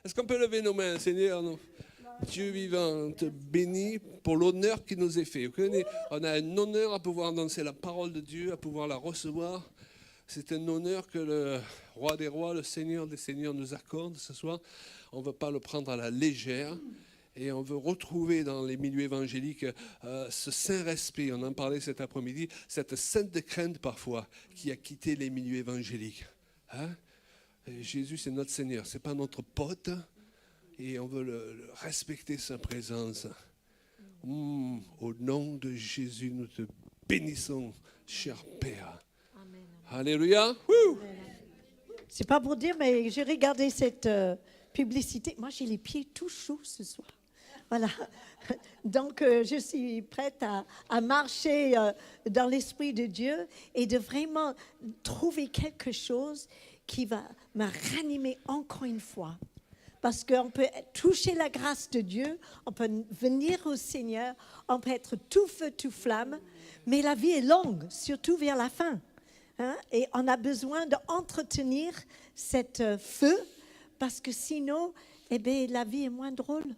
Est-ce qu'on peut lever nos mains, Seigneur? Dieu vivant, on te bénit pour l'honneur qui nous est fait. On a un honneur à pouvoir annoncer la parole de Dieu, à pouvoir la recevoir. C'est un honneur que le roi des rois, le Seigneur des seigneurs nous accorde ce soir. On ne veut pas le prendre à la légère. Et on veut retrouver dans les milieux évangéliques ce saint respect, on en parlait cet après-midi, cette sainte crainte parfois qui a quitté les milieux évangéliques. Hein? Jésus, c'est notre Seigneur, ce n'est pas notre pote. Et on veut le respecter sa présence. Au nom de Jésus, nous te bénissons, cher Père. Amen. Alléluia. C'est pas pour dire, mais j'ai regardé cette publicité. Moi, j'ai les pieds tout chauds ce soir. Voilà. Donc, je suis prête à marcher dans l'Esprit de Dieu et de vraiment trouver quelque chose qui va me ranimer encore une fois. Parce qu'on peut toucher la grâce de Dieu, on peut venir au Seigneur, on peut être tout feu, tout flamme, mais la vie est longue, surtout vers la fin. Hein? Et on a besoin d'entretenir cet feu, parce que sinon, la vie est moins drôle.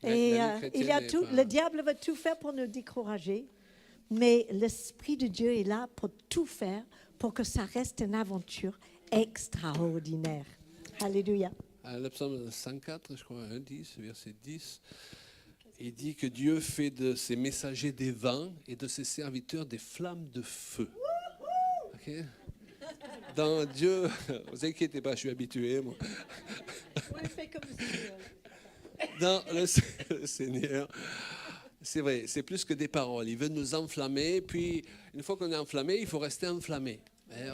Et le diable va tout faire pour nous décourager, mais l'Esprit de Dieu est là pour tout faire, pour que ça reste une aventure extraordinaire. Alléluia. Le psaume 104, je crois, 10, verset 10, il dit que Dieu fait de ses messagers des vents et de ses serviteurs des flammes de feu. Okay? Dans Dieu, ne vous inquiétez pas, je suis habitué, moi. Oui, fais comme ça. Dans le Seigneur, c'est vrai, c'est plus que des paroles. Il veut nous enflammer, puis une fois qu'on est enflammé, il faut rester enflammé.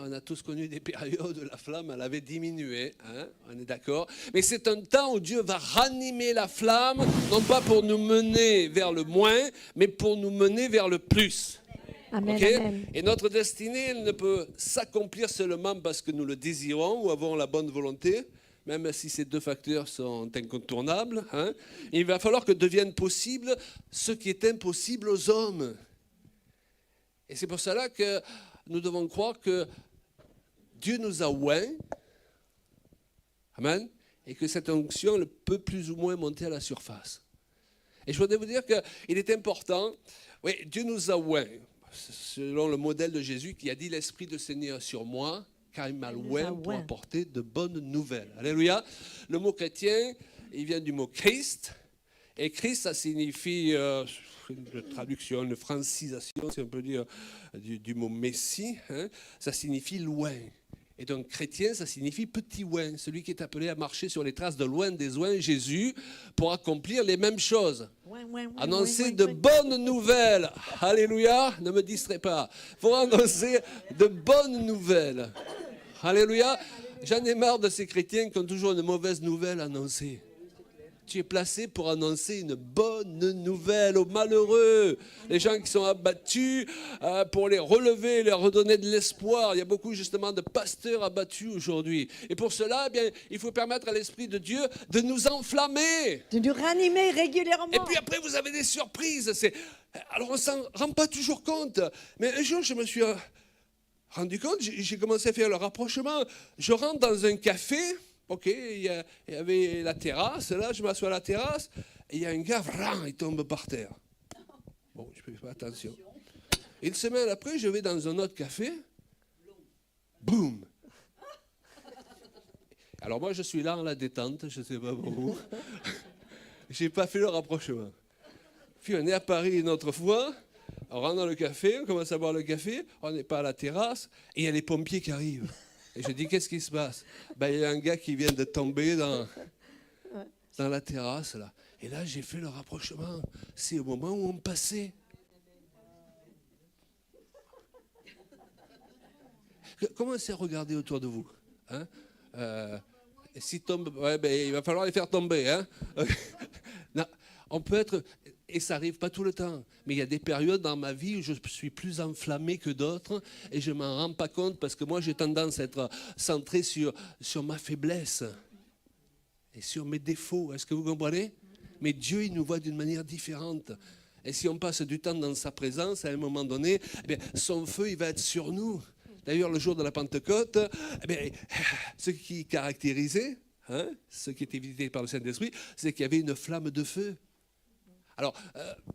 On a tous connu des périodes où la flamme, elle avait diminué, hein, on est d'accord. Mais c'est un temps où Dieu va ranimer la flamme, non pas pour nous mener vers le moins, mais pour nous mener vers le plus. Amen, Okay? amen. Et notre destinée, elle ne peut s'accomplir seulement parce que nous le désirons ou avons la bonne volonté, même si ces deux facteurs sont incontournables. Hein. Il va falloir que devienne possible ce qui est impossible aux hommes. Et c'est pour cela que nous devons croire que Dieu nous a oints, amen, et que cette onction elle peut plus ou moins monter à la surface. Et je voudrais vous dire qu'il est important, oui, Dieu nous a oints, selon le modèle de Jésus qui a dit « L'Esprit du Seigneur sur moi, car il m'a oint pour apporter de bonnes nouvelles. » Alléluia. Le mot chrétien, il vient du mot Christ, et Christ, ça signifie... une traduction, une francisation, si on peut dire, du mot Messie, hein, ça signifie loin. Et donc chrétien, ça signifie petit oint, celui qui est appelé à marcher sur les traces de loin des oints, Jésus, pour accomplir les mêmes choses. Annoncer de bonnes nouvelles. Alléluia, ne me distrais pas. Pour annoncer de bonnes nouvelles. Alléluia. J'en ai marre de ces chrétiens qui ont toujours une mauvaise nouvelle à annoncer. Tu es placé pour annoncer une bonne nouvelle aux malheureux, les gens qui sont abattus, pour les relever, leur redonner de l'espoir. Il y a beaucoup justement de pasteurs abattus aujourd'hui. Et pour cela, eh bien, il faut permettre à l'Esprit de Dieu de nous enflammer. De nous ranimer régulièrement. Et puis après, vous avez des surprises. Alors on ne s'en rend pas toujours compte. Mais un jour, je me suis rendu compte, j'ai commencé à faire le rapprochement. Je rentre dans un café. Ok, il y avait la terrasse, là, je m'assois à la terrasse, et il y a un gars, il tombe par terre. Bon, je ne fais pas attention. Une semaine après, je vais dans un autre café, boum. Alors moi, je suis là en la détente, je ne sais pas pour vous. Je n'ai pas fait le rapprochement. Puis on est à Paris une autre fois, on rentre dans le café, on commence à boire le café, on n'est pas à la terrasse, et il y a les pompiers qui arrivent. Et je dis, qu'est-ce qui se passe? Il y a un gars qui vient de tomber dans la terrasse, là. Et là, j'ai fait le rapprochement. C'est au moment où on passait. Commencez à regarder autour de vous. Hein? S'ils tombent, il va falloir les faire tomber. Hein? Non, on peut être... Et ça n'arrive pas tout le temps. Mais il y a des périodes dans ma vie où je suis plus enflammé que d'autres et je ne m'en rends pas compte parce que moi, j'ai tendance à être centré sur ma faiblesse et sur mes défauts. Est-ce que vous comprenez? Mais Dieu, il nous voit d'une manière différente. Et si on passe du temps dans sa présence, à un moment donné, eh bien, son feu, il va être sur nous. D'ailleurs, le jour de la Pentecôte, eh bien, ce qui caractérisait, ce qui était visité par le Saint-Esprit, c'est qu'il y avait une flamme de feu. Alors,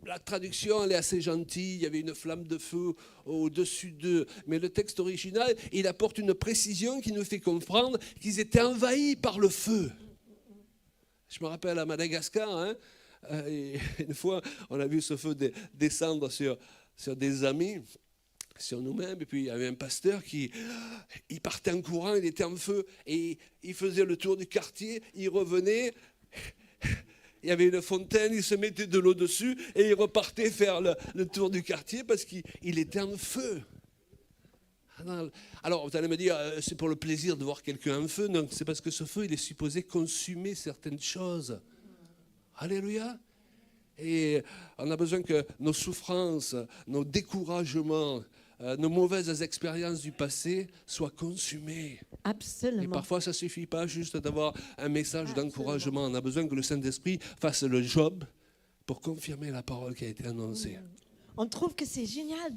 la traduction, elle est assez gentille, il y avait une flamme de feu au-dessus d'eux, mais le texte original, il apporte une précision qui nous fait comprendre qu'ils étaient envahis par le feu. Je me rappelle à Madagascar, une fois, on a vu ce feu descendre sur des amis, sur nous-mêmes, et puis il y avait un pasteur il partait en courant, il était en feu, et il faisait le tour du quartier, il revenait, il y avait une fontaine, il se mettait de l'eau dessus, et il repartait faire le tour du quartier parce qu'il était en feu. Alors, vous allez me dire, c'est pour le plaisir de voir quelqu'un en feu. Non, c'est parce que ce feu, il est supposé consumer certaines choses. Alléluia. Et on a besoin que nos souffrances, nos découragements, nos mauvaises expériences du passé soient consumées. Absolument. Et parfois, ça ne suffit pas juste d'avoir un message d'encouragement. On a besoin que le Saint-Esprit fasse le job pour confirmer la parole qui a été annoncée. On trouve que c'est génial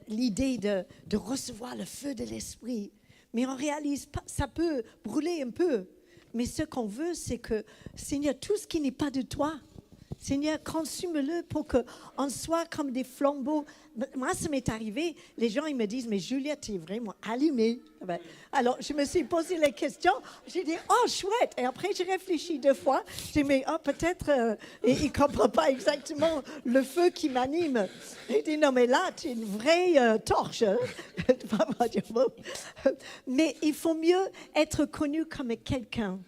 l'idée de recevoir le feu de l'Esprit. Mais on réalise pas, ça peut brûler un peu. Mais ce qu'on veut, c'est que, Seigneur, tout ce qui n'est pas de toi, Seigneur, consume-le pour qu'on soit comme des flambeaux. Moi, ça m'est arrivé, les gens ils me disent, mais Juliette, tu es vraiment allumée. Alors, je me suis posé les questions, j'ai dit, oh, chouette. Et après, j'ai réfléchi 2 fois. J'ai dit, mais peut-être, il ne comprend pas exactement le feu qui m'anime. J'ai dit, non, mais là, tu es une vraie torche. Hein? Mais il faut mieux être connu comme quelqu'un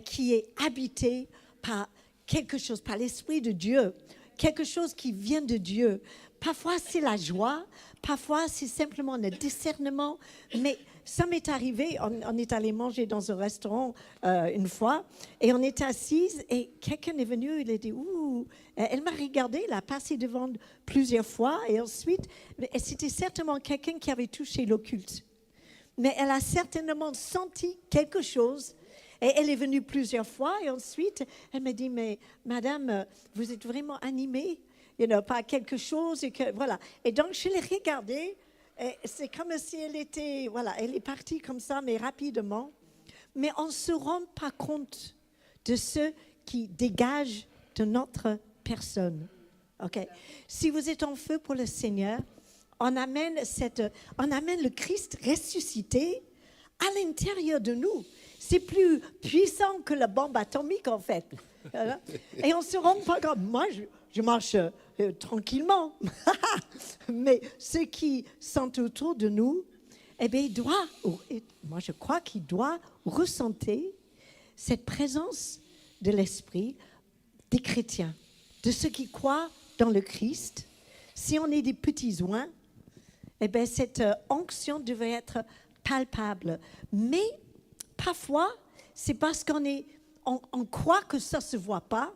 qui est habité par quelque chose, par l'Esprit de Dieu, quelque chose qui vient de Dieu. Parfois, c'est la joie, parfois, c'est simplement le discernement. Mais ça m'est arrivé, on est allé manger dans un restaurant une fois, et on était assise, et quelqu'un est venu, il a dit, ouh, elle m'a regardé, elle a passé devant plusieurs fois, et ensuite, c'était certainement quelqu'un qui avait touché l'occulte. Mais elle a certainement senti quelque chose. Et elle est venue plusieurs fois et ensuite, elle m'a dit, mais madame, vous êtes vraiment animée, par quelque chose. Voilà. Et donc, je l'ai regardée. Et c'est comme si elle était, voilà, elle est partie comme ça, mais rapidement. Mais on ne se rend pas compte de ce qui dégage de notre personne. Okay? Si vous êtes en feu pour le Seigneur, on amène le Christ ressuscité à l'intérieur de nous. C'est plus puissant que la bombe atomique, en fait. Et on ne se rend pas compte. Moi, je marche tranquillement. Mais ceux qui sont autour de nous, eh bien, moi, je crois qu'ils doivent ressentir cette présence de l'Esprit des chrétiens, de ceux qui croient dans le Christ. Si on est des petits oins, eh bien, cette onction devait être palpable. Mais parfois, c'est parce on croit que ça ne se voit pas,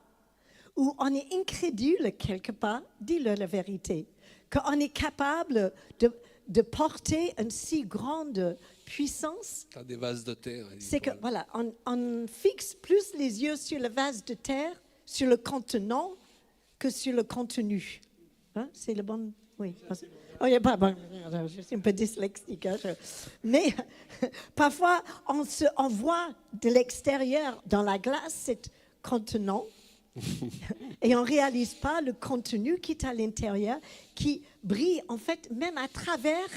ou on est incrédule quelque part, dis-le la vérité, qu'on est capable de porter une si grande puissance. Dans des vases de terre. C'est que, voilà, on fixe plus les yeux sur le vase de terre, sur le contenant, que sur le contenu. Hein? C'est le bon... Oui. Oh, je suis un peu dyslexique. Hein, mais parfois, on voit de l'extérieur dans la glace cet contenant et on ne réalise pas le contenu qui est à l'intérieur, qui brille en fait même à travers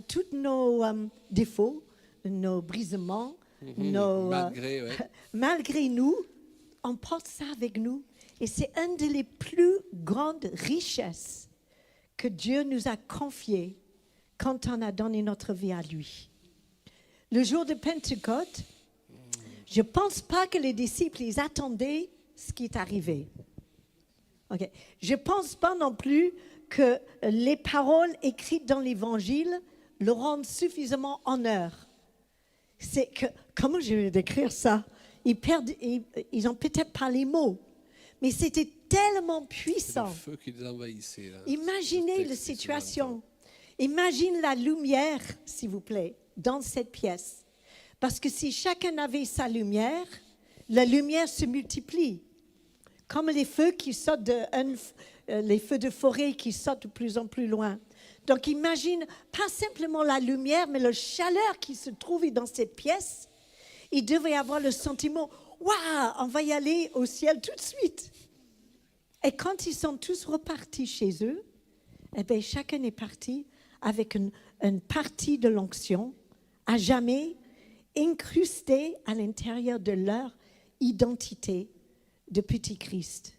tous nos défauts, nos brisements, malgré nous, on porte ça avec nous. Et c'est une des plus grandes richesses que Dieu nous a confié quand on a donné notre vie à lui. Le jour de Pentecôte, je ne pense pas que les disciples ils attendaient ce qui est arrivé. Okay. Je ne pense pas non plus que les paroles écrites dans l'Évangile le rendent suffisamment honneur. C'est que, comment je vais décrire ça? Ils n'ont peut-être pas les mots, mais c'était tellement puissant. C'est le feu qui les envahissait. Là. Imaginez la situation. Imagine la lumière, s'il vous plaît, dans cette pièce. Parce que si chacun avait sa lumière, la lumière se multiplie. Comme les feux qui sortent les feux de forêt qui sortent de plus en plus loin. Donc imagine pas simplement la lumière, mais la chaleur qui se trouve dans cette pièce. ils devaient avoir le sentiment, waouh, on va y aller au ciel tout de suite. Et quand ils sont tous repartis chez eux, eh bien, chacun est parti avec une partie de l'onction, à jamais incrustée à l'intérieur de leur identité de petit Christ.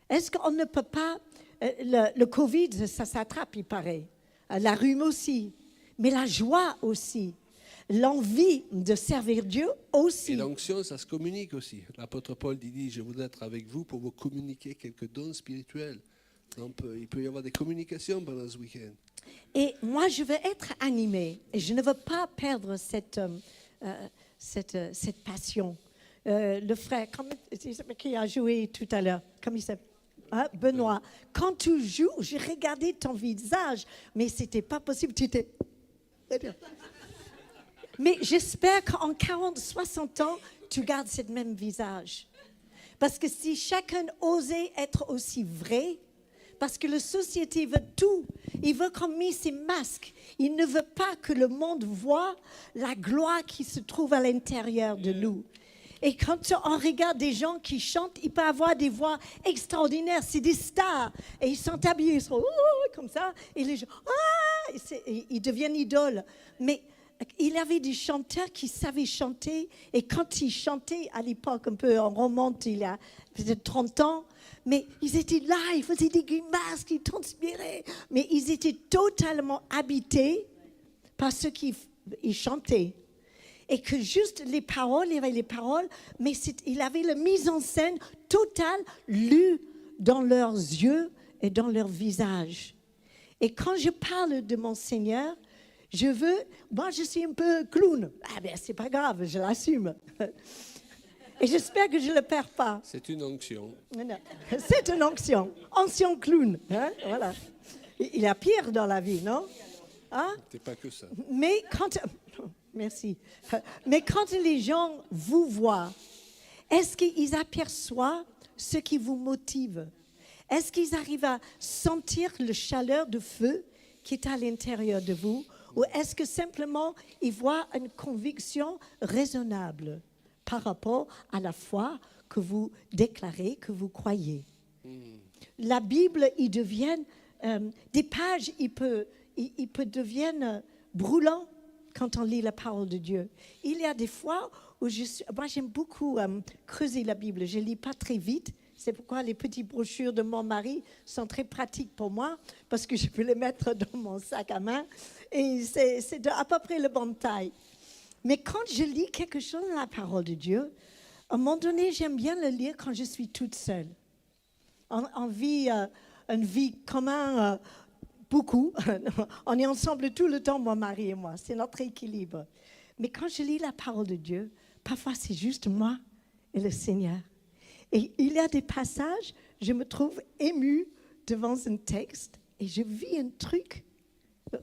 Est-ce qu'on ne peut pas... le Covid, ça s'attrape, il paraît. La rhume aussi. Mais la joie aussi. L'envie de servir Dieu aussi. Et l'onction, ça se communique aussi. L'apôtre Paul dit, je voudrais être avec vous pour vous communiquer quelques dons spirituels. Donc, il peut y avoir des communications pendant ce week-end. Et moi, je veux être animée. Et je ne veux pas perdre cette passion. Le frère, qui a joué tout à l'heure, comme il s'appelle, hein, Benoît. Quand tu joues, j'ai regardé ton visage, mais c'était pas possible. Tu étais... Mais j'espère qu'en 40, 60 ans, tu gardes ce même visage. Parce que si chacun osait être aussi vrai, parce que la société veut tout, il veut qu'on mette ses masques. Il ne veut pas que le monde voit la gloire qui se trouve à l'intérieur de nous. Et quand on regarde des gens qui chantent, ils peuvent avoir des voix extraordinaires, c'est des stars. Et ils sont habillés, ils sont comme ça, et les gens, ils deviennent idoles. Mais il y avait des chanteurs qui savaient chanter, et quand ils chantaient à l'époque, un peu, on remonte il y a peut-être 30 ans, mais ils étaient là, ils faisaient des grimaces, ils transpiraient, mais ils étaient totalement habités par ceux qui chantaient. Et que juste les paroles, il y avait les paroles, mais il avait la mise en scène totale lue dans leurs yeux et dans leur visage. Et quand je parle de mon Seigneur, moi je suis un peu clown. Ah bien, c'est pas grave, je l'assume. Et j'espère que je ne le perds pas. C'est une onction. Non, c'est une onction. Onction clown. Hein, voilà. Il y a pire dans la vie, non? Hein? C'est pas que ça. Mais quand... Merci. Mais quand les gens vous voient, est-ce qu'ils aperçoivent ce qui vous motive? Est-ce qu'ils arrivent à sentir le chaleur de feu qui est à l'intérieur de vous? Ou est-ce que simplement ils voient une conviction raisonnable par rapport à la foi que vous déclarez, que vous croyez? La Bible, il devient des pages, il peut devenir brûlant quand on lit la parole de Dieu. Il y a des fois où moi j'aime beaucoup creuser la Bible. Je ne lis pas très vite. C'est pourquoi les petites brochures de mon mari sont très pratiques pour moi, parce que je peux les mettre dans mon sac à main et c'est à peu près la bonne taille. Mais quand je lis quelque chose dans la parole de Dieu, à un moment donné, j'aime bien le lire quand je suis toute seule. On vit une vie commune, beaucoup. On est ensemble tout le temps, mon mari et moi. C'est notre équilibre. Mais quand je lis la parole de Dieu, parfois c'est juste moi et le Seigneur. Et il y a des passages, je me trouve émue devant un texte et je vis un truc.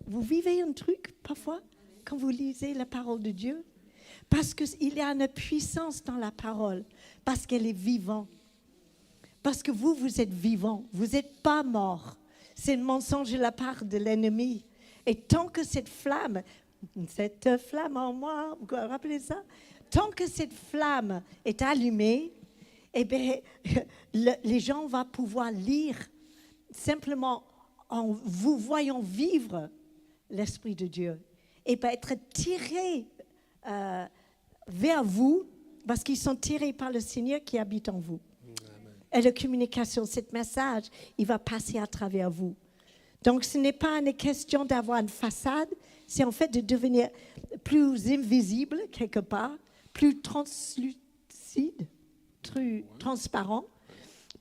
Vous vivez un truc parfois quand vous lisez la parole de Dieu? Parce qu'il y a une puissance dans la parole, parce qu'elle est vivante. Parce que vous êtes vivant, vous n'êtes pas mort. C'est un mensonge de la part de l'ennemi. Et tant que cette flamme en moi, vous vous rappelez ça? Tant que cette flamme est allumée, eh bien, les gens vont pouvoir lire simplement en vous voyant vivre l'Esprit de Dieu. Et bien, être tirés vers vous, parce qu'ils sont tirés par le Seigneur qui habite en vous. Et la communication, ce message, il va passer à travers vous. Donc, ce n'est pas une question d'avoir une façade, c'est en fait de devenir plus invisible quelque part, plus translucide, plus transparent,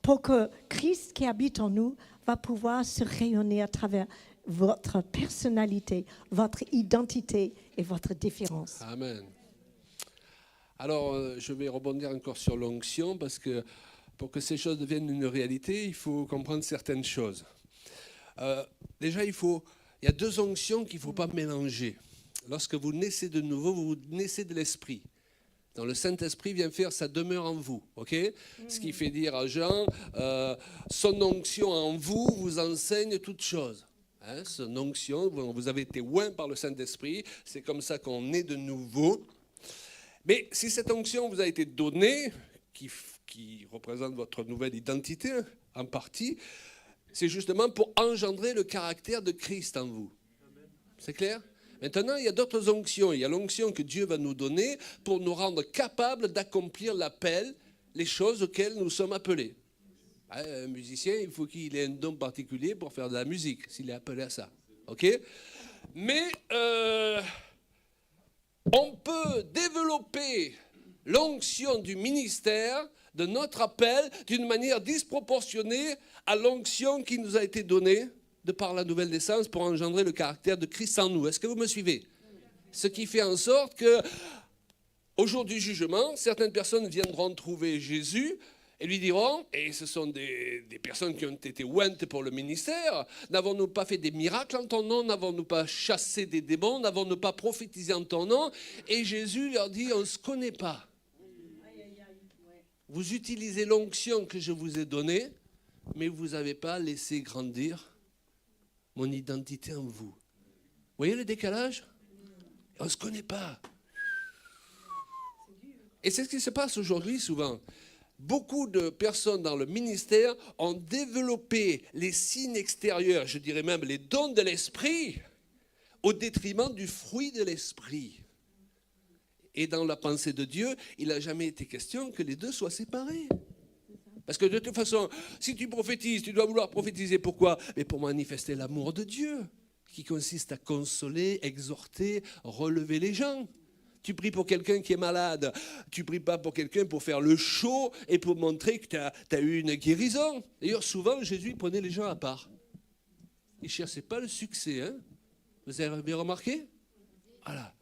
pour que Christ qui habite en nous va pouvoir se rayonner à travers votre personnalité, votre identité et votre différence. Amen. Alors, je vais rebondir encore sur l'onction, parce que pour que ces choses deviennent une réalité, il faut comprendre certaines choses. Déjà, il y a deux onctions qu'il ne faut pas mélanger. Lorsque vous naissez de nouveau, vous naissez de l'Esprit. Donc le Saint-Esprit vient faire sa demeure en vous. Okay? Ce qui fait dire à Jean, son onction en vous vous enseigne toutes choses. Hein, son onction, vous avez été oint par le Saint-Esprit, c'est comme ça qu'on est de nouveau. Mais si cette onction vous a été donnée, qui représente votre nouvelle identité en partie, c'est justement pour engendrer le caractère de Christ en vous. C'est clair ? Maintenant, il y a d'autres onctions. Il y a l'onction que Dieu va nous donner pour nous rendre capables d'accomplir l'appel, les choses auxquelles nous sommes appelés. Un musicien, il faut qu'il ait un don particulier pour faire de la musique, s'il est appelé à ça. OK ? Mais on peut développer l'onction du ministère, de notre appel, d'une manière disproportionnée à l'onction qui nous a été donnée de par la nouvelle naissance pour engendrer le caractère de Christ en nous. Est-ce que vous me suivez ? Ce qui fait en sorte que, au jour du jugement, certaines personnes viendront trouver Jésus et lui diront, et ce sont des personnes qui ont été ointes pour le ministère, n'avons-nous pas fait des miracles en ton nom, n'avons-nous pas chassé des démons, n'avons-nous pas prophétisé en ton nom? Et Jésus leur dit, on ne se connaît pas. Vous utilisez l'onction que je vous ai donnée, mais vous n'avez pas laissé grandir mon identité en vous. Vous voyez le décalage? On ne se connaît pas. Et c'est ce qui se passe aujourd'hui souvent. Beaucoup de personnes dans le ministère ont développé les signes extérieurs, je dirais même les dons de l'esprit, au détriment du fruit de l'esprit. Et dans la pensée de Dieu, il n'a jamais été question que les deux soient séparés. Parce que de toute façon, si tu prophétises, tu dois vouloir prophétiser. Pourquoi? Mais pour manifester l'amour de Dieu, qui consiste à consoler, exhorter, relever les gens. Tu pries pour quelqu'un qui est malade. Tu ne pries pas pour quelqu'un pour faire le show et pour montrer que tu as eu une guérison. D'ailleurs, souvent, Jésus prenait les gens à part. Il ne cherchait pas le succès. Hein? Vous avez bien remarqué? Voilà.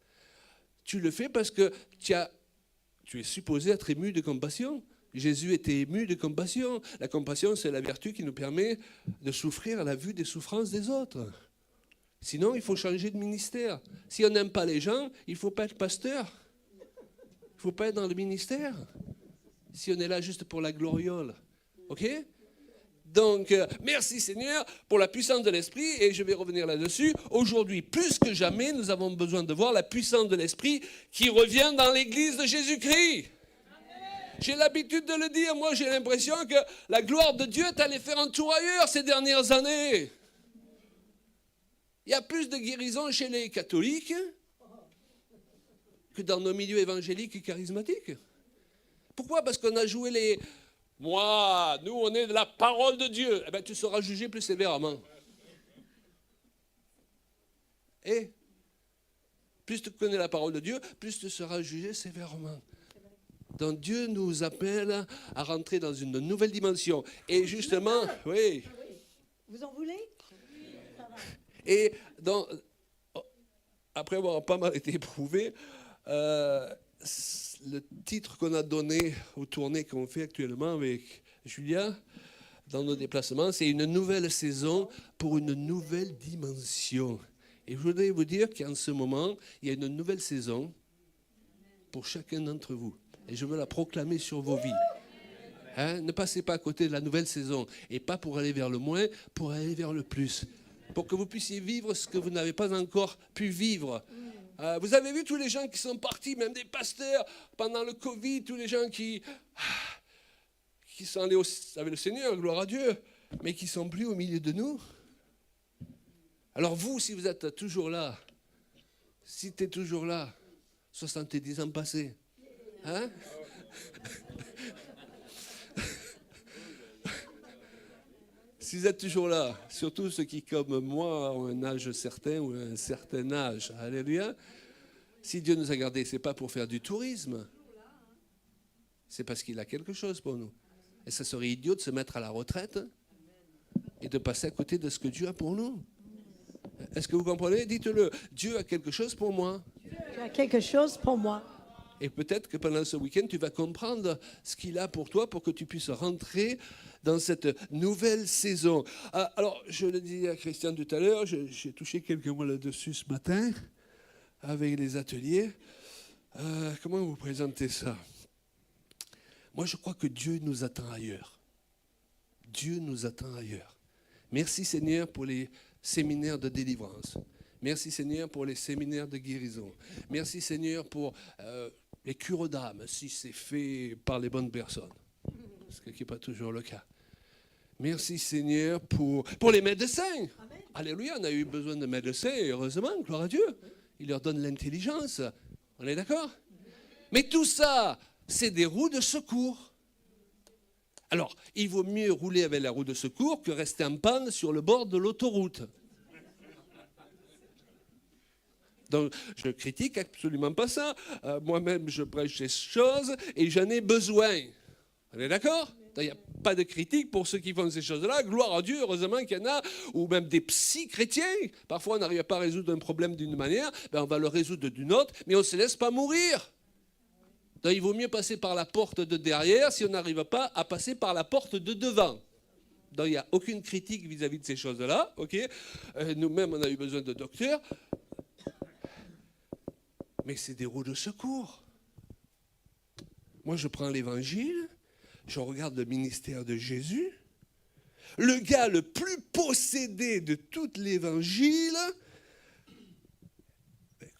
Tu le fais parce que tu es supposé être ému de compassion. Jésus était ému de compassion. La compassion, c'est la vertu qui nous permet de souffrir à la vue des souffrances des autres. Sinon, il faut changer de ministère. Si on n'aime pas les gens, il ne faut pas être pasteur. Il ne faut pas être dans le ministère. Si on est là juste pour la gloriole. OK ? Donc, merci Seigneur pour la puissance de l'Esprit, et je vais revenir là-dessus. Aujourd'hui, plus que jamais, nous avons besoin de voir la puissance de l'Esprit qui revient dans l'Église de Jésus-Christ. J'ai l'habitude de le dire, moi j'ai l'impression que la gloire de Dieu est allée faire un tour ailleurs ces dernières années. Il y a plus de guérisons chez les catholiques que dans nos milieux évangéliques et charismatiques. Pourquoi? Parce qu'on a joué les... Moi, nous, on est de la parole de Dieu. Eh bien, tu seras jugé plus sévèrement. Et plus tu connais la parole de Dieu, plus tu seras jugé sévèrement. Donc Dieu nous appelle à rentrer dans une nouvelle dimension. Et justement, oui. Vous en voulez? Et donc, après avoir pas mal été éprouvé, le titre qu'on a donné aux tournées qu'on fait actuellement avec Julia, dans nos déplacements, c'est une nouvelle saison pour une nouvelle dimension. Et je voudrais vous dire qu'en ce moment, il y a une nouvelle saison pour chacun d'entre vous. Et je veux la proclamer sur vos vies. Hein? Ne passez pas à côté de la nouvelle saison. Et pas pour aller vers le moins, pour aller vers le plus. Pour que vous puissiez vivre ce que vous n'avez pas encore pu vivre. Vous avez vu tous les gens qui sont partis, même des pasteurs, pendant le Covid, tous les gens qui sont allés avec le Seigneur, gloire à Dieu, mais qui ne sont plus au milieu de nous. Alors vous, si vous êtes toujours là, si tu es toujours là, 70 ans passés, hein? Si vous êtes toujours là, surtout ceux qui, comme moi, ont un âge certain ou un certain âge, alléluia, si Dieu nous a gardés, ce n'est pas pour faire du tourisme, c'est parce qu'il a quelque chose pour nous. Et ça serait idiot de se mettre à la retraite et de passer à côté de ce que Dieu a pour nous. Est-ce que vous comprenez? Dites-le, Dieu a quelque chose pour moi. Tu as quelque chose pour moi. Et peut-être que pendant ce week-end, tu vas comprendre ce qu'il a pour toi pour que tu puisses rentrer dans cette nouvelle saison. Alors, je le disais à Christian tout à l'heure, j'ai touché quelques mots là-dessus ce matin avec les ateliers. Comment vous présenter ça? Moi, je crois que Dieu nous attend ailleurs. Dieu nous attend ailleurs. Merci Seigneur pour les séminaires de délivrance. Merci Seigneur pour les séminaires de guérison. Merci Seigneur pour les cures d'âme, si c'est fait par les bonnes personnes, ce qui n'est pas toujours le cas. Merci Seigneur pour les médecins. Amen. Alléluia, on a eu besoin de médecins, et heureusement, gloire à Dieu. Il leur donne l'intelligence. On est d'accord? Mais tout ça, c'est des roues de secours. Alors, il vaut mieux rouler avec la roue de secours que rester en panne sur le bord de l'autoroute. Donc, je ne critique absolument pas ça. Moi-même, je prêche ces choses et j'en ai besoin. On est d'accord? Il n'y a pas de critique pour ceux qui font ces choses-là. Gloire à Dieu, heureusement qu'il y en a, ou même des psy-chrétiens. Parfois, on n'arrive pas à résoudre un problème d'une manière, ben on va le résoudre d'une autre, mais on ne se laisse pas mourir. Donc, il vaut mieux passer par la porte de derrière si on n'arrive pas à passer par la porte de devant. Donc, il n'y a aucune critique vis-à-vis de ces choses-là. Okay, nous-mêmes, on a eu besoin de docteurs. Mais c'est des roues de secours. Moi, je prends l'Évangile, je regarde le ministère de Jésus. Le gars le plus possédé de tout l'Évangile,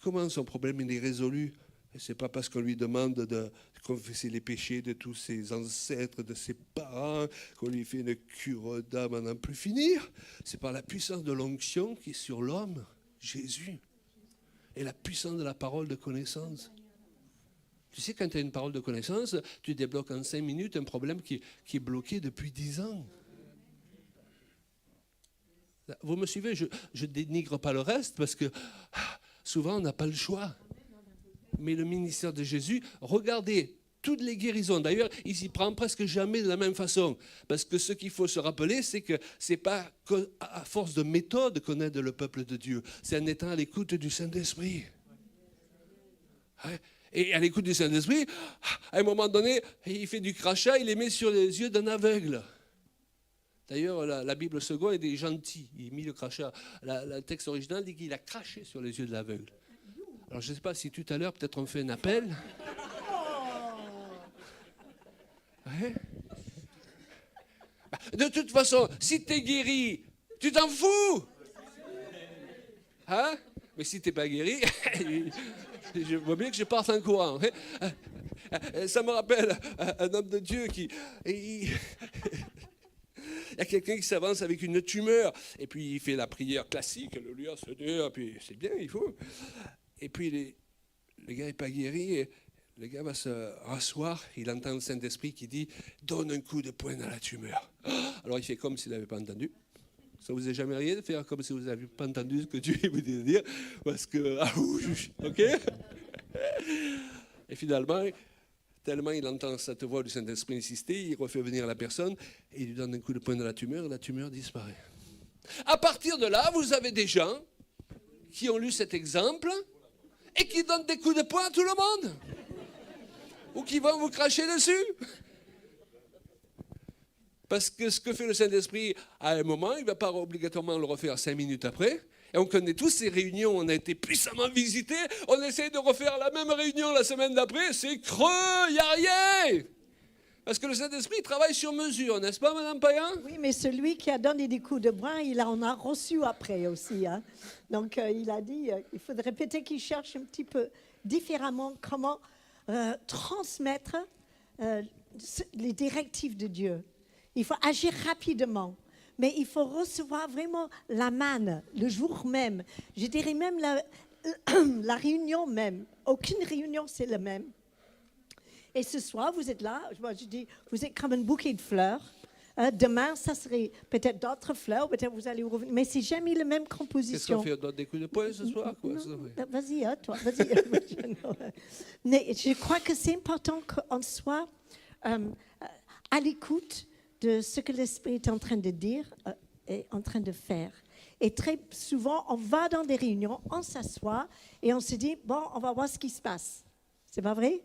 comment son problème il est résolu? Ce n'est pas parce qu'on lui demande de confesser les péchés de tous ses ancêtres, de ses parents, qu'on lui fait une cure d'âme à n'en plus finir. C'est par la puissance de l'onction qui est sur l'homme, Jésus. Et la puissance de la parole de connaissance. Tu sais, quand tu as une parole de connaissance, tu débloques en 5 minutes un problème qui est bloqué depuis 10 ans. Vous me suivez? Je ne dénigre pas le reste parce que souvent on n'a pas le choix. Mais le ministère de Jésus, regardez, toutes les guérisons, d'ailleurs, il s'y prend presque jamais de la même façon. Parce que ce qu'il faut se rappeler, c'est que ce n'est pas à force de méthode qu'on aide le peuple de Dieu. C'est en étant à l'écoute du Saint-Esprit. Et à l'écoute du Saint-Esprit, à un moment donné, il fait du crachat, il les met sur les yeux d'un aveugle. D'ailleurs, la Bible seconde est gentille, il mit le crachat. Le texte original dit qu'il a craché sur les yeux de l'aveugle. Alors, je ne sais pas si tout à l'heure, peut-être on fait un appel. Ouais. De toute façon, si tu es guéri, tu t'en fous. Hein? Mais si tu n'es pas guéri, je vois bien que je parte en courant. Ça me rappelle un homme de Dieu qui... Il y a quelqu'un qui s'avance avec une tumeur, et puis il fait la prière classique, le lieu se dit, puis c'est bien, il faut... Et puis, le gars n'est pas guéri, et le gars va se rasseoir, il entend le Saint-Esprit qui dit « Donne un coup de poing à la tumeur ». Alors, il fait comme s'il n'avait pas entendu. Ça ne vous est jamais rien de faire comme si vous n'aviez pas entendu ce que Dieu vous dit de dire, parce que, ok. Et finalement, tellement il entend cette voix du Saint-Esprit insister, il refait venir la personne, et il lui donne un coup de poing à la tumeur disparaît. À partir de là, vous avez des gens qui ont lu cet exemple, et qui donnent des coups de poing à tout le monde. Ou qui vont vous cracher dessus. Parce que ce que fait le Saint-Esprit, à un moment, il ne va pas obligatoirement le refaire 5 minutes après. Et on connaît tous ces réunions, on a été puissamment visités, on essaie de refaire la même réunion la semaine d'après, c'est creux, il n'y a rien. Parce que le Saint-Esprit travaille sur mesure, n'est-ce pas, Mme Payan? Oui, mais celui qui a donné des coups de poing, il en a reçu après aussi. Hein. Donc, il a dit, il faudrait peut-être qu'il cherche un petit peu différemment comment transmettre les directives de Dieu. Il faut agir rapidement, mais il faut recevoir vraiment la manne le jour même. Je dirais même la réunion même. Aucune réunion, c'est la même. Et ce soir, vous êtes là, moi je dis, vous êtes comme un bouquet de fleurs. Demain, ça serait peut-être d'autres fleurs, peut-être vous allez revenir, mais c'est jamais la même composition. Qu'est-ce qu'on fait? Des coups de poing ce soir? Quoi, vas-y, hein, toi, vas-y. Mais je crois que c'est important qu'on soit à l'écoute de ce que l'Esprit est en train de dire et en train de faire. Et très souvent, on va dans des réunions, on s'assoit et on se dit, bon, on va voir ce qui se passe. C'est pas vrai?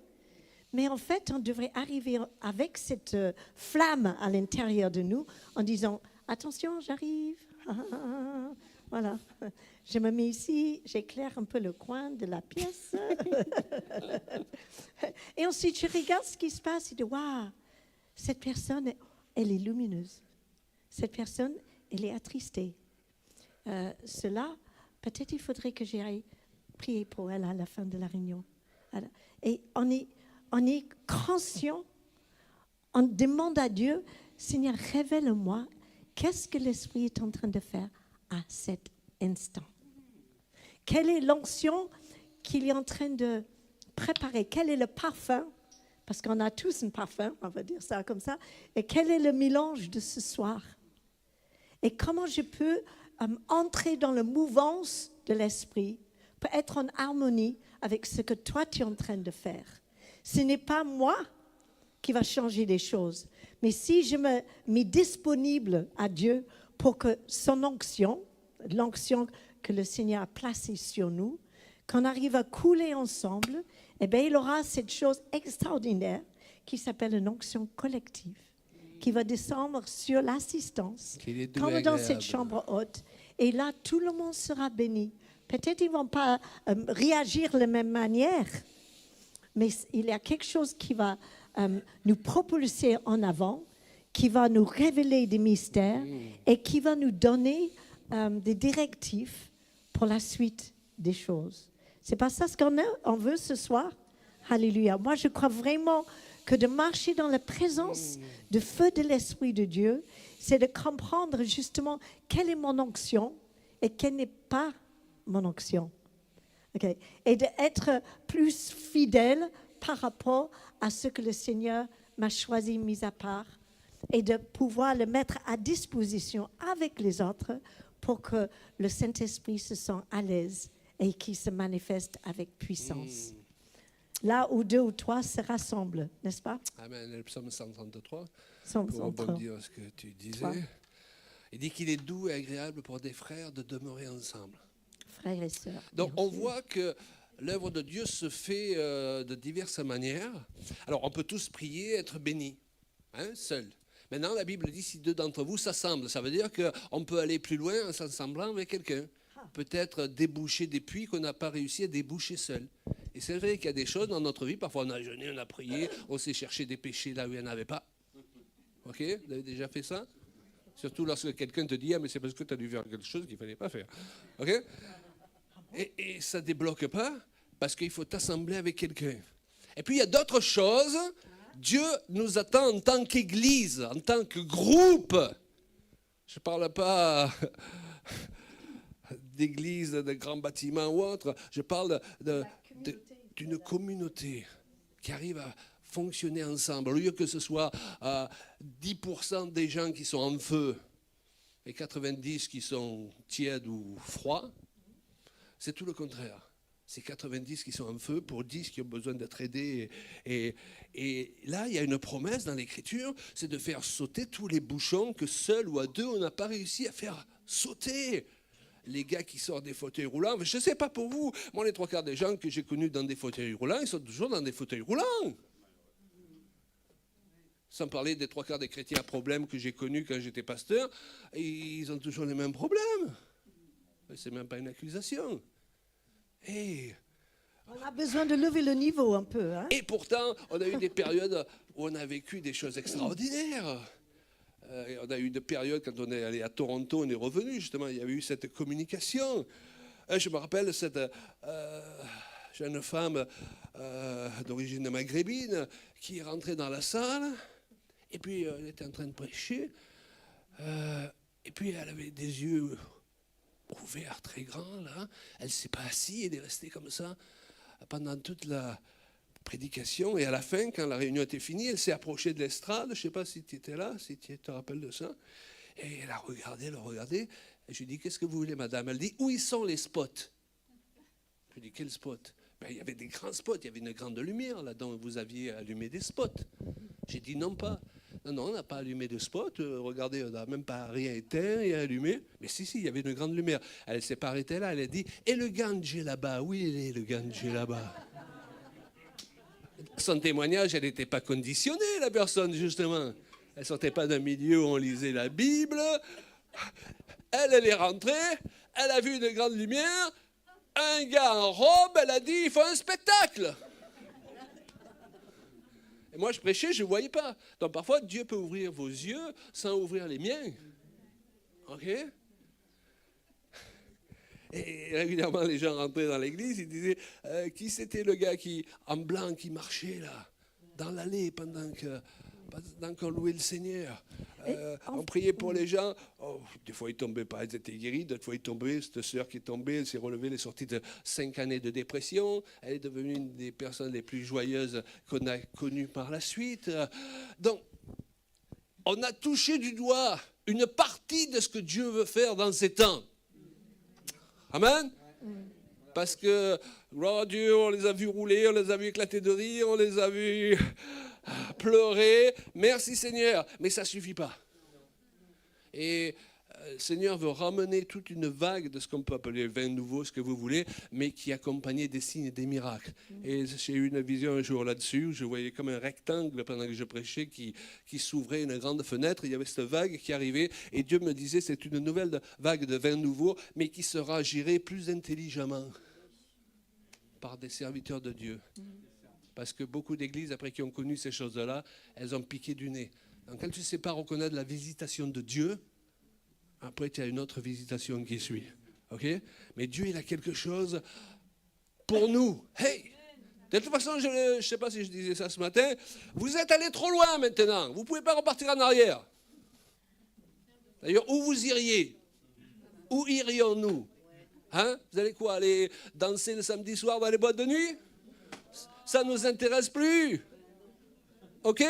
Mais en fait, on devrait arriver avec cette flamme à l'intérieur de nous en disant « Attention, j'arrive. Voilà. Je me mets ici, j'éclaire un peu le coin de la pièce. » Et ensuite, je regarde ce qui se passe et je dis « Waouh, cette personne, elle est lumineuse. Cette personne, elle est attristée. Cela, peut-être il faudrait que j'aille prier pour elle à la fin de la réunion. » Et on est conscient, on demande à Dieu, Seigneur, révèle-moi, qu'est-ce que l'Esprit est en train de faire à cet instant? Quelle est l'onction qu'il est en train de préparer? Quel est le parfum? Parce qu'on a tous un parfum, on va dire ça comme ça. Et quel est le mélange de ce soir? Et comment je peux entrer dans la mouvance de l'Esprit pour être en harmonie avec ce que toi tu es en train de faire? Ce n'est pas moi qui va changer les choses, mais si je me mets disponible à Dieu pour que son onction, l'onction que le Seigneur a placée sur nous, qu'on arrive à couler ensemble, eh bien, il aura cette chose extraordinaire qui s'appelle une onction collective, qui va descendre sur l'assistance, comme dans cette chambre haute. Et là, tout le monde sera béni. Peut-être ils ne vont pas réagir de la même manière, mais il y a quelque chose qui va nous propulser en avant, qui va nous révéler des mystères et qui va nous donner des directives pour la suite des choses. C'est pas ça ce qu'on veut ce soir? Alléluia. Moi, je crois vraiment que de marcher dans la présence du feu de l'Esprit de Dieu, c'est de comprendre justement quelle est mon onction et quelle n'est pas mon onction. Okay. Et d'être plus fidèle par rapport à ce que le Seigneur m'a choisi, mis à part, et de pouvoir le mettre à disposition avec les autres pour que le Saint-Esprit se sente à l'aise et qu'il se manifeste avec puissance. Là où 2 ou 3 se rassemblent, n'est-ce pas? Amen. Le psaume 133, Psaume pour 133. rebondir à ce que tu disais. 3. Il dit qu'il est doux et agréable pour des frères de demeurer ensemble. Frères et sœurs. Donc on voit que l'œuvre de Dieu se fait de diverses manières. Alors on peut tous prier, être bénis, seuls. Maintenant la Bible dit si 2 d'entre vous s'assemblent, ça veut dire qu'on peut aller plus loin en s'assemblant avec quelqu'un. Peut-être déboucher des puits qu'on n'a pas réussi à déboucher seul. Et c'est vrai qu'il y a des choses dans notre vie, parfois on a jeûné, on a prié, on s'est cherché des péchés là où il n'y en avait pas. Ok? Vous avez déjà fait ça? Surtout lorsque quelqu'un te dit « Ah, mais c'est parce que tu as dû faire quelque chose qu'il ne fallait pas faire. » Ok? Et ça ne débloque pas parce qu'il faut t'assembler avec quelqu'un. Et puis il y a d'autres choses. Dieu nous attend en tant qu'Église, en tant que groupe. Je ne parle pas d'église, de grands bâtiments ou autre. Je parle d'une communauté qui arrive à fonctionner ensemble. Au lieu que ce soit 10% des gens qui sont en feu et 90 qui sont tièdes ou froids, c'est tout le contraire. C'est 90 qui sont en feu pour 10 qui ont besoin d'être aidés. Et là, il y a une promesse dans l'Écriture, c'est de faire sauter tous les bouchons que seul ou à 2, on n'a pas réussi à faire sauter. Les gars qui sortent des fauteuils roulants, je ne sais pas pour vous, moi les 3 quarts des gens que j'ai connus dans des fauteuils roulants, ils sont toujours dans des fauteuils roulants. Sans parler des 3 quarts des chrétiens à problème que j'ai connus quand j'étais pasteur, ils ont toujours les mêmes problèmes. Ce n'est même pas une accusation. On a besoin de lever le niveau un peu. Et pourtant, on a eu des périodes où on a vécu des choses extraordinaires. On a eu des périodes, quand on est allé à Toronto, on est revenu, justement, il y avait eu cette communication. Je me rappelle cette jeune femme d'origine maghrébine qui est rentrée dans la salle, et puis elle était en train de prêcher, et puis elle avait des yeux ouverts très grands, là. Elle ne s'est pas assise, elle est restée comme ça pendant toute la prédication, et à la fin, quand la réunion était finie, elle s'est approchée de l'estrade, je ne sais pas si tu étais là, si tu te rappelles de ça, et elle a regardé, et je lui ai dit, qu'est-ce que vous voulez, madame? Elle dit, où ils sont les spots? Je lui ai dit, quels spots? Ben, il y avait des grands spots, il y avait une grande lumière là-dedans, vous aviez allumé des spots. J'ai dit, non, on n'a pas allumé de spots, regardez, on n'a même pas rien éteint et allumé, mais si, il y avait une grande lumière. Elle ne s'est pas arrêtée là, elle a dit, et le Gange là-bas? Oui, il est le Gange là-bas. Son témoignage, elle n'était pas conditionnée, la personne, justement. Elle ne sortait pas d'un milieu où on lisait la Bible. Elle est rentrée, elle a vu une grande lumière, un gars en robe, elle a dit, il faut un spectacle. Et moi, je prêchais, je ne voyais pas. Donc, parfois, Dieu peut ouvrir vos yeux sans ouvrir les miens. OK? Et régulièrement, les gens rentraient dans l'église, ils disaient qui c'était le gars en blanc qui marchait là, dans l'allée pendant qu'on louait le Seigneur. On priait pour les gens. Oh, des fois, ils ne tombaient pas, ils étaient guéris. D'autres fois, ils tombaient. Cette sœur qui est tombée, elle s'est relevée, elle est sortie de 5 années de dépression. Elle est devenue une des personnes les plus joyeuses qu'on a connues par la suite. Donc, on a touché du doigt une partie de ce que Dieu veut faire dans ces temps. Amen. Parce que, gloire à Dieu, on les a vus rouler, on les a vus éclater de rire, on les a vus pleurer. Merci Seigneur. Mais ça ne suffit pas. Et le Seigneur veut ramener toute une vague de ce qu'on peut appeler le vin nouveau, ce que vous voulez, mais qui accompagnait des signes et des miracles. Et j'ai eu une vision un jour là-dessus, où je voyais comme un rectangle pendant que je prêchais qui s'ouvrait une grande fenêtre. Il y avait cette vague qui arrivait et Dieu me disait c'est une nouvelle vague de vin nouveau, mais qui sera gérée plus intelligemment par des serviteurs de Dieu. Parce que beaucoup d'églises, après qui ont connu ces choses-là, elles ont piqué du nez. Donc quand tu ne sais pas reconnaître la visitation de Dieu, après, tu as une autre visitation qui suit. OK? Mais Dieu, il a quelque chose pour nous. Hey! De toute façon, je ne sais pas si je disais ça ce matin, vous êtes allés trop loin maintenant. Vous ne pouvez pas repartir en arrière. D'ailleurs, où vous iriez? Où irions-nous? Hein? Vous allez quoi? Aller danser le samedi soir dans les boîtes de nuit? Ça ne nous intéresse plus. OK?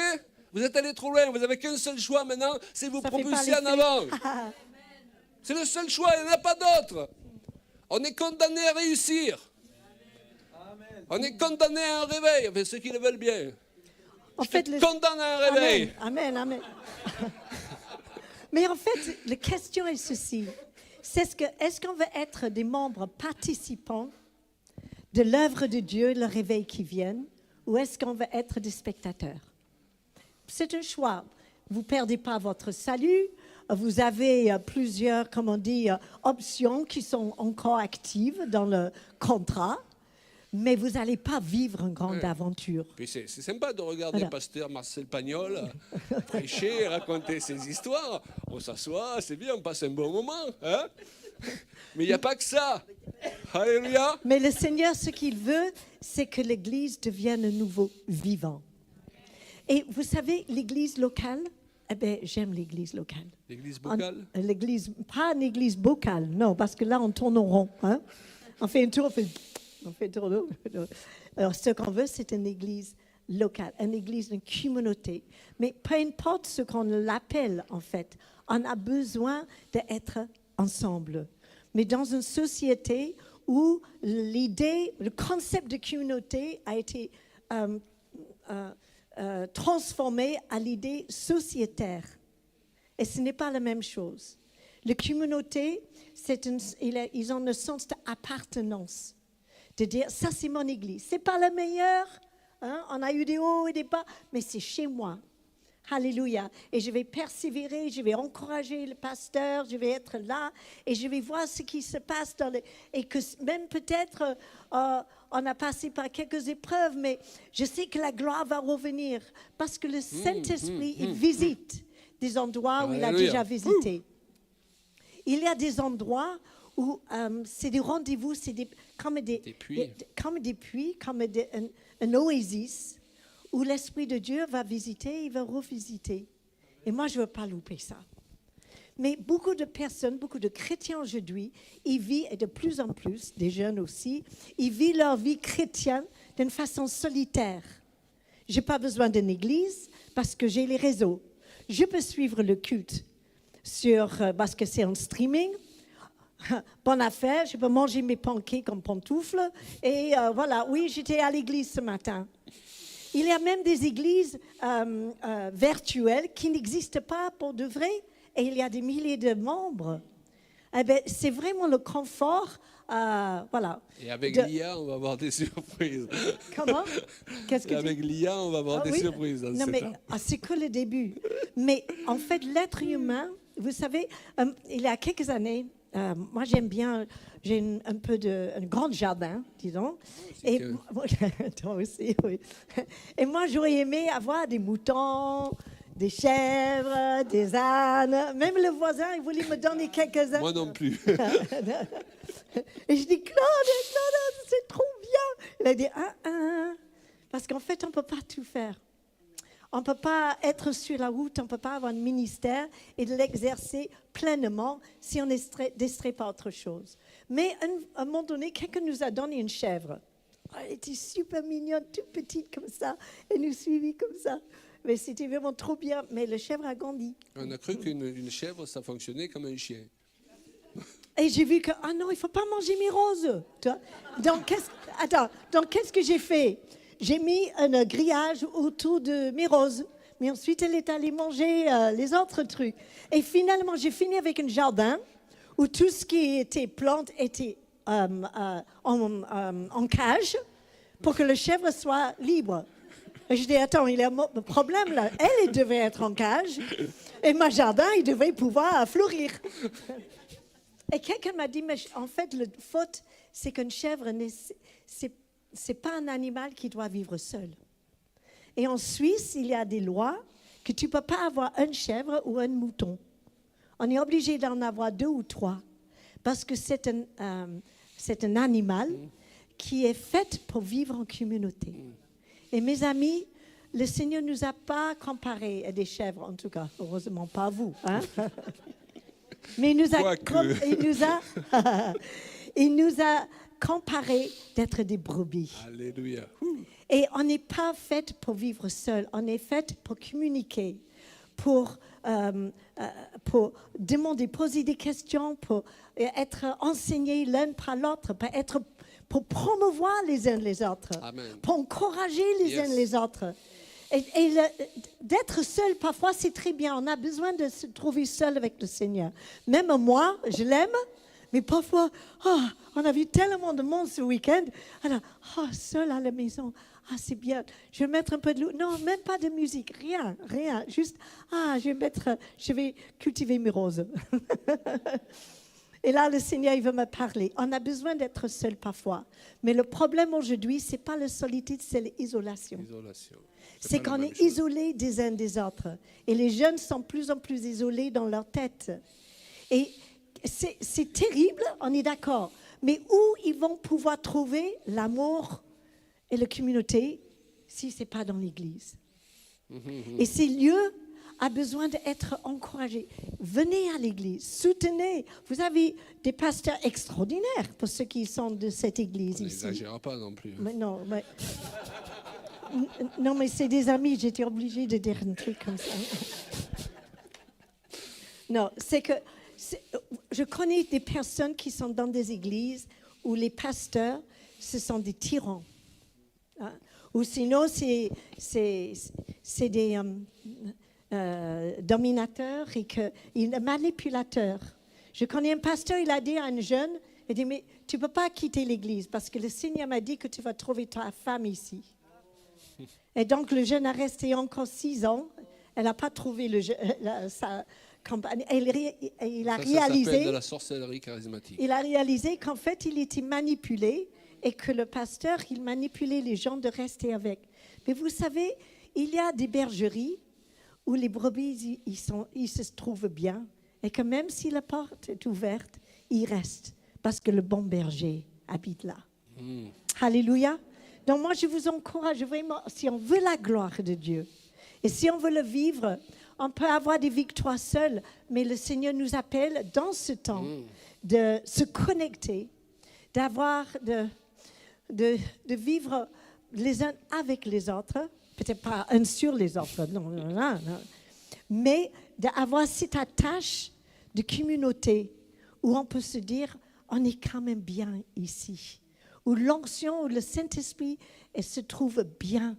Vous êtes allés trop loin. Vous n'avez qu'un seul choix maintenant, c'est vous propulser en avant. C'est le seul choix, il n'y en a pas d'autre. On est condamné à réussir. Amen. On est condamné à un réveil. Enfin, ceux qui le veulent bien. En fait, condamné à un réveil. Amen, amen. Mais en fait, la question est ceci. Est-ce qu'on veut être des membres participants de l'œuvre de Dieu, le réveil qui vient, ou est-ce qu'on veut être des spectateurs? C'est un choix. Vous ne perdez pas votre salut. Vous avez plusieurs, comme on dit, options qui sont encore actives dans le contrat, mais vous n'allez pas vivre une grande aventure. Puis c'est sympa de regarder le pasteur Marcel Pagnol prêcher, raconter ses histoires. On s'assoit, c'est bien, on passe un bon moment. Hein? Mais il n'y a pas que ça. Alléluia. Mais le Seigneur, ce qu'il veut, c'est que l'Église devienne à nouveau vivant. Et vous savez, l'Église locale, eh bien, j'aime l'Église locale. L'église vocale? L'église, pas une église vocale, non, parce que là, on tourne en rond. Hein? On fait un tour, on fait un tour. Alors, ce qu'on veut, c'est une église locale, une église, une communauté. Mais peu importe ce qu'on l'appelle, en fait, on a besoin d'être ensemble. Mais dans une société où l'idée, le concept de communauté a été transformé à l'idée sociétaire. Et ce n'est pas la même chose. La communauté, ils ont le sens d'appartenance. De dire, ça c'est mon église. Ce n'est pas la meilleure. Hein? On a eu des hauts et des bas, mais c'est chez moi. Alléluia. Et je vais persévérer, je vais encourager le pasteur, je vais être là et je vais voir ce qui se passe et que même peut-être on a passé par quelques épreuves, mais je sais que la gloire va revenir parce que le Saint-Esprit, il visite des endroits où il a déjà visité. Il y a des endroits où c'est des rendez-vous, c'est comme des puits, comme un oasis, où l'Esprit de Dieu va visiter, il va revisiter. Et moi, je ne veux pas louper ça. Mais beaucoup de personnes, beaucoup de chrétiens aujourd'hui, ils vivent, et de plus en plus, des jeunes aussi, ils vivent leur vie chrétienne d'une façon solitaire. Je n'ai pas besoin d'une église parce que j'ai les réseaux. Je peux suivre le culte parce que c'est en streaming. Bonne affaire, je peux manger mes pancakes en pantoufles. Et voilà, oui, j'étais à l'église ce matin. Il y a même des églises virtuelles qui n'existent pas pour de vrai. Et il y a des milliers de membres. Eh bien, c'est vraiment le confort. Voilà. Et avec l'IA, on va avoir des surprises. Comment? Qu'est-ce que avec l'IA, on va avoir des surprises. Non, mais c'est que le début. Mais en fait, l'être humain, vous savez, il y a quelques années, moi j'aime bien, j'ai un grand jardin, disons. Et toi aussi, oui. Et moi j'aurais aimé avoir des moutons, des chèvres, des ânes. Même le voisin, il voulait me donner quelques-uns. Moi non plus. Et je dis, Claude, c'est trop bien. Il a dit, parce qu'en fait, on ne peut pas tout faire. On ne peut pas être sur la route, on ne peut pas avoir un ministère et l'exercer pleinement si on est distrait par autre chose. Mais à un moment donné, quelqu'un nous a donné une chèvre. Elle était super mignonne, toute petite comme ça. Elle nous suivit comme ça. Mais c'était vraiment trop bien. Mais la chèvre a grandi. On a cru qu'une chèvre, ça fonctionnait comme un chien. Et j'ai vu que, non, il ne faut pas manger mes roses. Tu vois? Donc, qu'est-ce que j'ai fait? J'ai mis un grillage autour de mes roses. Mais ensuite, elle est allée manger les autres trucs. Et finalement, j'ai fini avec un jardin où tout ce qui était plantes était en cage pour que le chèvre soit libre. Et je dis, attends, il y a un problème là. Elle devait être en cage et mon jardin, il devait pouvoir fleurir. Et quelqu'un m'a dit, mais en fait, la faute, c'est qu'une chèvre, c'est pas un animal qui doit vivre seul. Et en Suisse, il y a des lois que tu ne peux pas avoir une chèvre ou un mouton. On est obligé d'en avoir 2 ou 3 parce que c'est un animal qui est fait pour vivre en communauté. Et mes amis, le Seigneur ne nous a pas comparés à des chèvres, en tout cas, heureusement pas vous. Hein? Mais il nous a comparés d'être des brebis. Alléluia. Et on n'est pas fait pour vivre seul, on est fait pour communiquer, pour demander, poser des questions, pour être enseignés l'un par l'autre, pour promouvoir les uns les autres, Amen. pour encourager les uns les autres. Et d'être seul, parfois, c'est très bien. On a besoin de se trouver seul avec le Seigneur. Même moi, je l'aime, mais parfois, on a vu tellement de monde ce week-end. Alors, seul à la maison, c'est bien. Je vais mettre un peu de l'eau. Non, même pas de musique, rien. Juste, je vais cultiver mes roses. Et là, le Seigneur, il veut me parler. On a besoin d'être seul parfois. Mais le problème aujourd'hui, ce n'est pas la solitude, c'est l'isolation. C'est qu'on est isolés des uns des autres. Et les jeunes sont de plus en plus isolés dans leur tête. Et c'est terrible, on est d'accord. Mais où ils vont pouvoir trouver l'amour et la communauté si ce n'est pas dans l'Église? Et ces lieux ont besoin d'être encouragés. Venez à l'Église, soutenez. Vous avez des pasteurs extraordinaires pour ceux qui sont de cette Église ici. On n'exagère pas non plus. Non, mais c'est des amis, j'étais obligée de dire un truc comme ça. Non, c'est que je connais des personnes qui sont dans des églises où les pasteurs, ce sont des tyrans. Hein? Ou sinon, c'est des dominateurs et manipulateurs. Je connais un pasteur, il a dit à un jeune, il dit, mais tu ne peux pas quitter l'église parce que le Seigneur m'a dit que tu vas trouver ta femme ici. Et donc, le jeune a resté encore 6 ans. Elle n'a pas trouvé sa campagne. Il a réalisé. Ça s'appelle de la sorcellerie charismatique. Il a réalisé qu'en fait, il était manipulé et que le pasteur, il manipulait les gens de rester avec. Mais vous savez, il y a des bergeries où les brebis, ils se trouvent bien et que même si la porte est ouverte, ils restent parce que le bon berger habite là. Alléluia. Donc moi, je vous encourage vraiment, si on veut la gloire de Dieu, et si on veut le vivre, on peut avoir des victoires seules, mais le Seigneur nous appelle dans ce temps de se connecter, de vivre les uns avec les autres, peut-être pas un sur les autres, non, mais d'avoir cette attache de communauté où on peut se dire, on est quand même bien ici. Où l'onction, où le Saint-Esprit se trouve bien.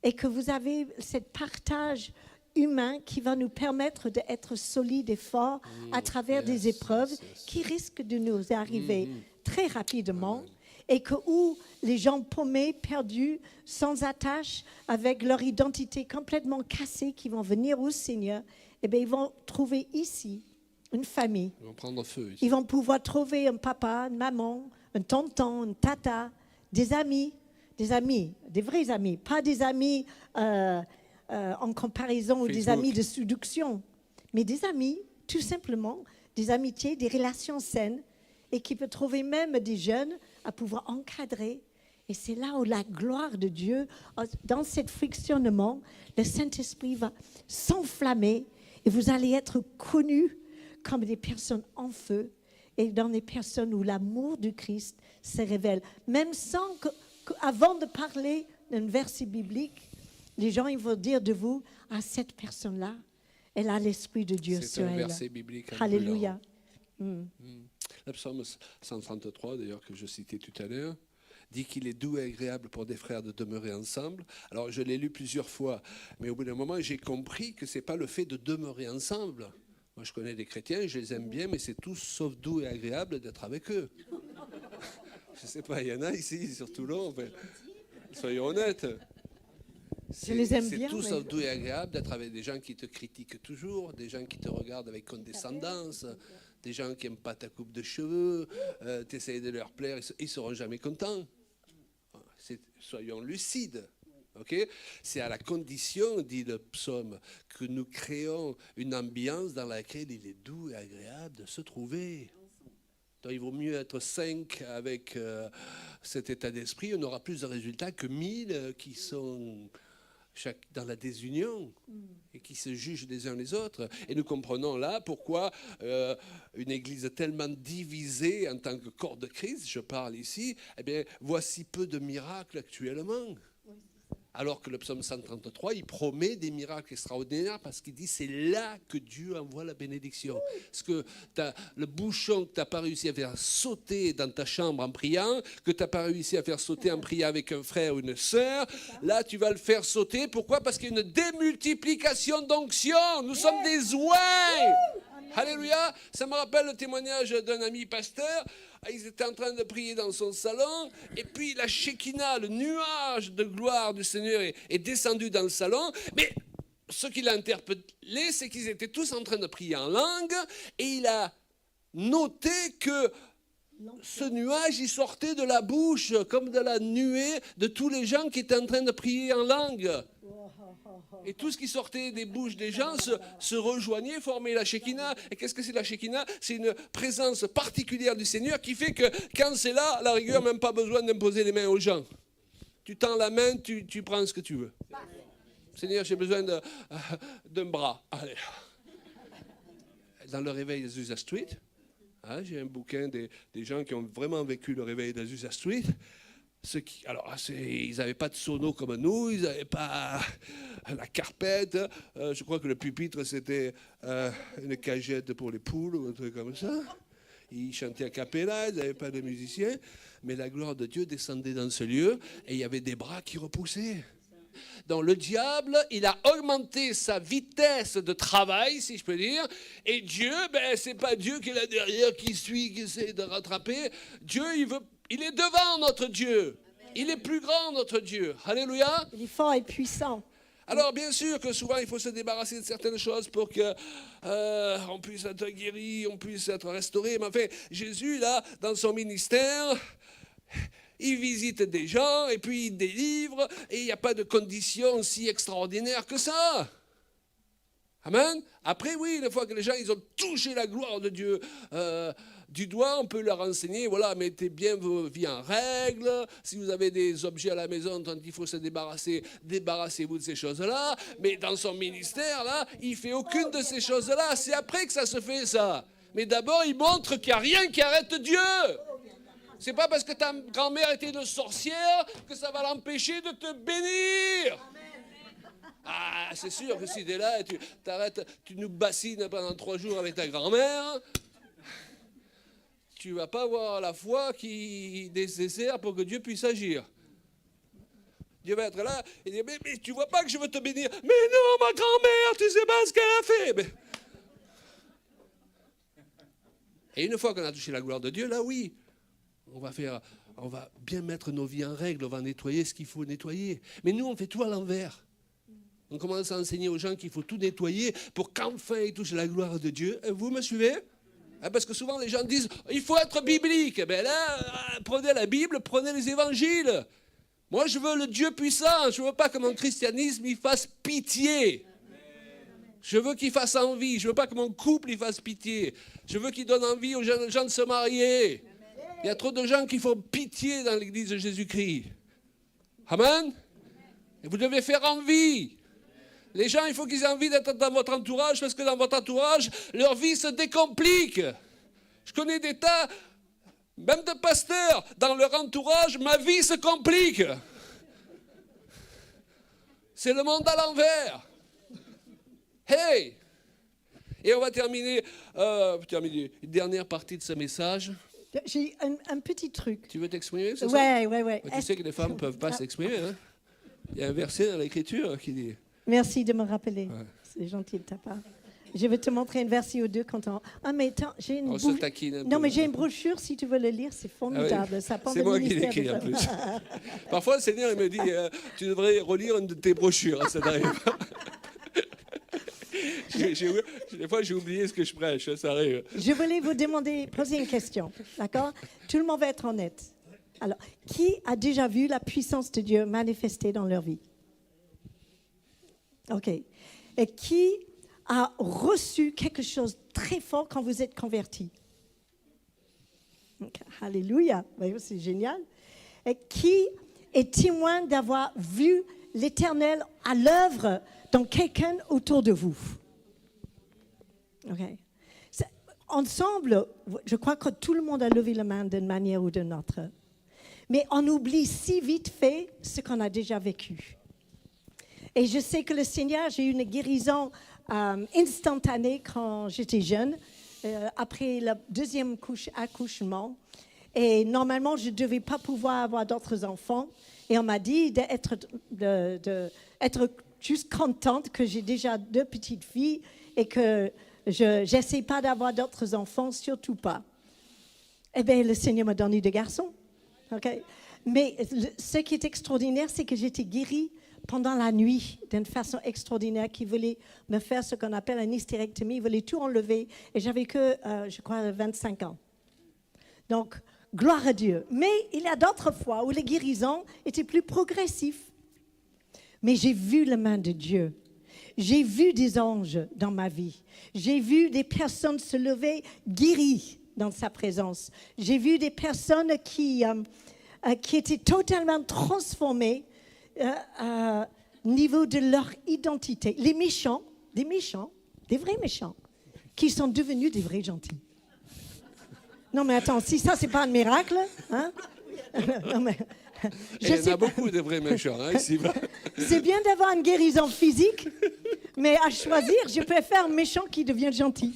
Et que vous avez ce partage humain qui va nous permettre d'être solides et forts à travers des épreuves qui risquent de nous arriver très rapidement. Et que où les gens paumés, perdus, sans attache, avec leur identité complètement cassée, qui vont venir au Seigneur, eh bien, ils vont trouver ici une famille. Ils vont prendre feu ici. Ils vont pouvoir trouver un papa, une maman, un tonton, une tata, des amis, des vrais amis, pas des amis en comparaison ou des Facebook. amis de séduction, mais des amis, tout simplement, des amitiés, des relations saines, et qui peut trouver même des jeunes à pouvoir encadrer. Et c'est là où la gloire de Dieu, dans ce frictionnement, le Saint-Esprit va s'enflammer et vous allez être connus comme des personnes en feu et dans des personnes où l'amour du Christ se révèle. Même sans avant de parler d'un verset biblique, les gens ils vont dire de vous, ah, cette personne-là, elle a l'Esprit de Dieu C'est sur un elle. verset biblique. Alléluia. Le psaume 133, d'ailleurs, que je citais tout à l'heure, dit qu'il est doux et agréable pour des frères de demeurer ensemble. Alors, je l'ai lu plusieurs fois, mais au bout d'un moment, j'ai compris que ce n'est pas le fait de demeurer ensemble. Moi, je connais des chrétiens, je les aime bien, mais c'est tout sauf doux et agréable d'être avec eux. Je ne sais pas, il y en a ici, sur Toulon, enfin, soyons honnêtes. Je les aime C'est bien, tout mais- sauf doux et agréable d'être avec des gens qui te critiquent toujours, des gens qui te regardent avec condescendance, des gens qui n'aiment pas ta coupe de cheveux, tu essayes de leur plaire, ils ne seront jamais contents. Soyons lucides. Okay? C'est à la condition, dit le psaume, que nous créons une ambiance dans laquelle il est doux et agréable de se trouver. Donc, il vaut mieux être 5 avec cet état d'esprit. On aura plus de résultats que 1000 qui sont dans la désunion et qui se jugent les uns les autres. Et nous comprenons là pourquoi une église tellement divisée en tant que corps de Christ, je parle ici, eh bien, voit si peu de miracles actuellement. Alors que le psaume 133, il promet des miracles extraordinaires parce qu'il dit c'est là que Dieu envoie la bénédiction. Parce que le bouchon que tu n'as pas réussi à faire sauter dans ta chambre en priant, que tu n'as pas réussi à faire sauter en priant avec un frère ou une sœur, là tu vas le faire sauter. Pourquoi? Parce qu'il y a une démultiplication d'onction. Nous sommes des oins. Alléluia. Ça me rappelle le témoignage d'un ami pasteur. Ils étaient en train de prier dans son salon, et puis la Shekinah, le nuage de gloire du Seigneur est descendu dans le salon. Mais ce qu'il a interpellé, c'est qu'ils étaient tous en train de prier en langue, et il a noté que ce nuage, il sortait de la bouche, comme de la nuée de tous les gens qui étaient en train de prier en langue. Et tout ce qui sortait des bouches des gens se rejoignait, formait la Shekinah. Et qu'est-ce que c'est la Shekinah? C'est une présence particulière du Seigneur qui fait que quand c'est là, à la rigueur, même pas besoin d'imposer les mains aux gens. Tu tends la main, tu prends ce que tu veux. Seigneur, j'ai besoin d'un bras. Allez. Dans le réveil d'Azusa Street, j'ai un bouquin des gens qui ont vraiment vécu le réveil d'Azusa Street. Ils n'avaient pas de sono comme nous, ils n'avaient pas la carpette. Je crois que le pupitre, c'était une cagette pour les poules ou un truc comme ça. Ils chantaient a cappella, ils n'avaient pas de musiciens. Mais la gloire de Dieu descendait dans ce lieu et il y avait des bras qui repoussaient. Donc le diable, il a augmenté sa vitesse de travail, si je peux dire. Et Dieu, c'est pas Dieu qui est là derrière, qui suit, qui essaie de rattraper. Dieu, il est devant notre Dieu. Il est plus grand, notre Dieu. Alléluia. Il est fort et puissant. Alors, bien sûr que souvent, il faut se débarrasser de certaines choses pour qu'on puisse être guéri, on puisse être restauré. Mais enfin, Jésus, là, dans son ministère, il visite des gens et puis il délivre. Et il n'y a pas de conditions si extraordinaires que ça. Amen. Après, oui, une fois que les gens ils ont touché la gloire de Dieu du doigt, on peut leur enseigner, voilà, mettez bien vos vies en règle. Si vous avez des objets à la maison dont il faut se débarrasser, débarrassez-vous de ces choses-là. Mais dans son ministère, là, il ne fait aucune de ces choses-là. C'est après que ça se fait, ça. Mais d'abord, il montre qu'il n'y a rien qui arrête Dieu. C'est pas parce que ta grand-mère était une sorcière que ça va l'empêcher de te bénir. Ah, c'est sûr que si tu es là et tu t'arrêtes, tu nous bassines pendant 3 jours avec ta grand-mère, tu ne vas pas avoir la foi qui est nécessaire pour que Dieu puisse agir. Dieu va être là et dire, mais tu ne vois pas que je veux te bénir. Mais non, ma grand-mère, tu ne sais pas ce qu'elle a fait. Mais... Et une fois qu'on a touché la gloire de Dieu, là oui, on va bien mettre nos vies en règle, on va nettoyer ce qu'il faut nettoyer. Mais nous, on fait tout à l'envers. On commence à enseigner aux gens qu'il faut tout nettoyer pour qu'enfin ils touchent la gloire de Dieu. Vous me suivez? Parce que souvent les gens disent il faut être biblique. Ben là, prenez la Bible, prenez les évangiles. Moi, je veux le Dieu puissant. Je ne veux pas que mon christianisme il fasse pitié. Je veux qu'il fasse envie. Je ne veux pas que mon couple il fasse pitié. Je veux qu'il donne envie aux jeunes gens de se marier. Il y a trop de gens qui font pitié dans l'église de Jésus-Christ. Amen. Et vous devez faire envie. Les gens, il faut qu'ils aient envie d'être dans votre entourage parce que dans votre entourage, leur vie se décomplique. Je connais des tas, même de pasteurs, dans leur entourage, ma vie se complique. C'est le monde à l'envers. Hey! Et on va terminer une dernière partie de ce message. J'ai un petit truc. Tu veux t'exprimer ce soir? Ouais. Tu sais que les femmes ne peuvent pas s'exprimer. Hein? Il y a un verset dans l'Écriture qui dit... Merci de me rappeler. Ouais. C'est gentil de ta part. Je vais te montrer un verset ou deux quand on... Ah, mais attends, j'ai une... On se taquine un peu. Non, mais j'ai une brochure, si tu veux le lire, c'est formidable. Ah oui. Ça parle C'est de moi qui ministère l'écris des en femmes. plus. Parfois, le Seigneur il me dit, tu devrais relire une de tes brochures. Ça n'arrive pas. Des fois, j'ai oublié ce que je prêche. Ça arrive. Je voulais vous demander, poser une question, d'accord? Tout le monde va être honnête. Alors, qui a déjà vu la puissance de Dieu manifestée dans leur vie? OK. Et qui a reçu quelque chose de très fort quand vous êtes converti? Okay. Alléluia. Voyez, c'est génial. Et qui est témoin d'avoir vu l'Éternel à l'œuvre dans quelqu'un autour de vous? OK. Ensemble, je crois que tout le monde a levé la main d'une manière ou d'une autre. Mais on oublie si vite fait ce qu'on a déjà vécu. Et je sais que le Seigneur, j'ai eu une guérison instantanée quand j'étais jeune, après le deuxième accouchement. Et normalement, je ne devais pas pouvoir avoir d'autres enfants. Et on m'a dit d'être juste contente que j'ai déjà 2 petites filles et que je n'essaie pas d'avoir d'autres enfants, surtout pas. Eh bien, le Seigneur m'a donné 2 garçons. Okay? Mais ce qui est extraordinaire, c'est que j'étais guérie pendant la nuit d'une façon extraordinaire, qui voulait me faire ce qu'on appelle une hystérectomie. Il voulait tout enlever. Et j'avais que, je crois, 25 ans. Donc, gloire à Dieu. Mais il y a d'autres fois où les guérisons étaient plus progressives. Mais j'ai vu la main de Dieu. J'ai vu des anges dans ma vie. J'ai vu des personnes se lever guéries dans sa présence. J'ai vu des personnes qui étaient totalement transformées au niveau de leur identité. Les méchants, des vrais méchants, qui sont devenus des vrais gentils. Non mais attends, si ça c'est pas un miracle, hein? Non, mais, il y en a beaucoup de vrais méchants hein, ici. C'est bien d'avoir une guérison physique, mais à choisir, je préfère un méchant qui devient gentil.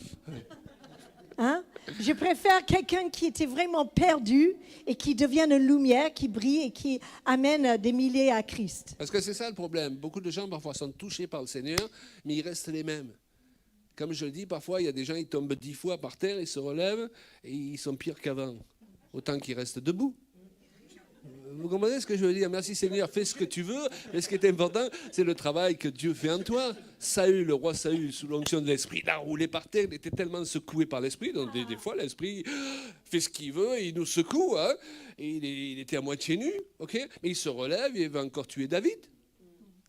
Hein? Je préfère quelqu'un qui était vraiment perdu et qui devient une lumière, qui brille et qui amène des milliers à Christ. Parce que c'est ça le problème. Beaucoup de gens parfois sont touchés par le Seigneur, mais ils restent les mêmes. Comme je le dis, parfois il y a des gens qui tombent 10 fois par terre, ils se relèvent et ils sont pires qu'avant. Autant qu'ils restent debout. Vous comprenez ce que je veux dire? Merci Seigneur, fais ce que tu veux, mais ce qui est important, c'est le travail que Dieu fait en toi. Saül, le roi Saül, sous l'onction de l'Esprit, il a roulé par terre, il était tellement secoué par l'Esprit, donc des fois l'Esprit fait ce qu'il veut et il nous secoue, hein, et il était à moitié nu, ok, mais il se relève, il va encore tuer David.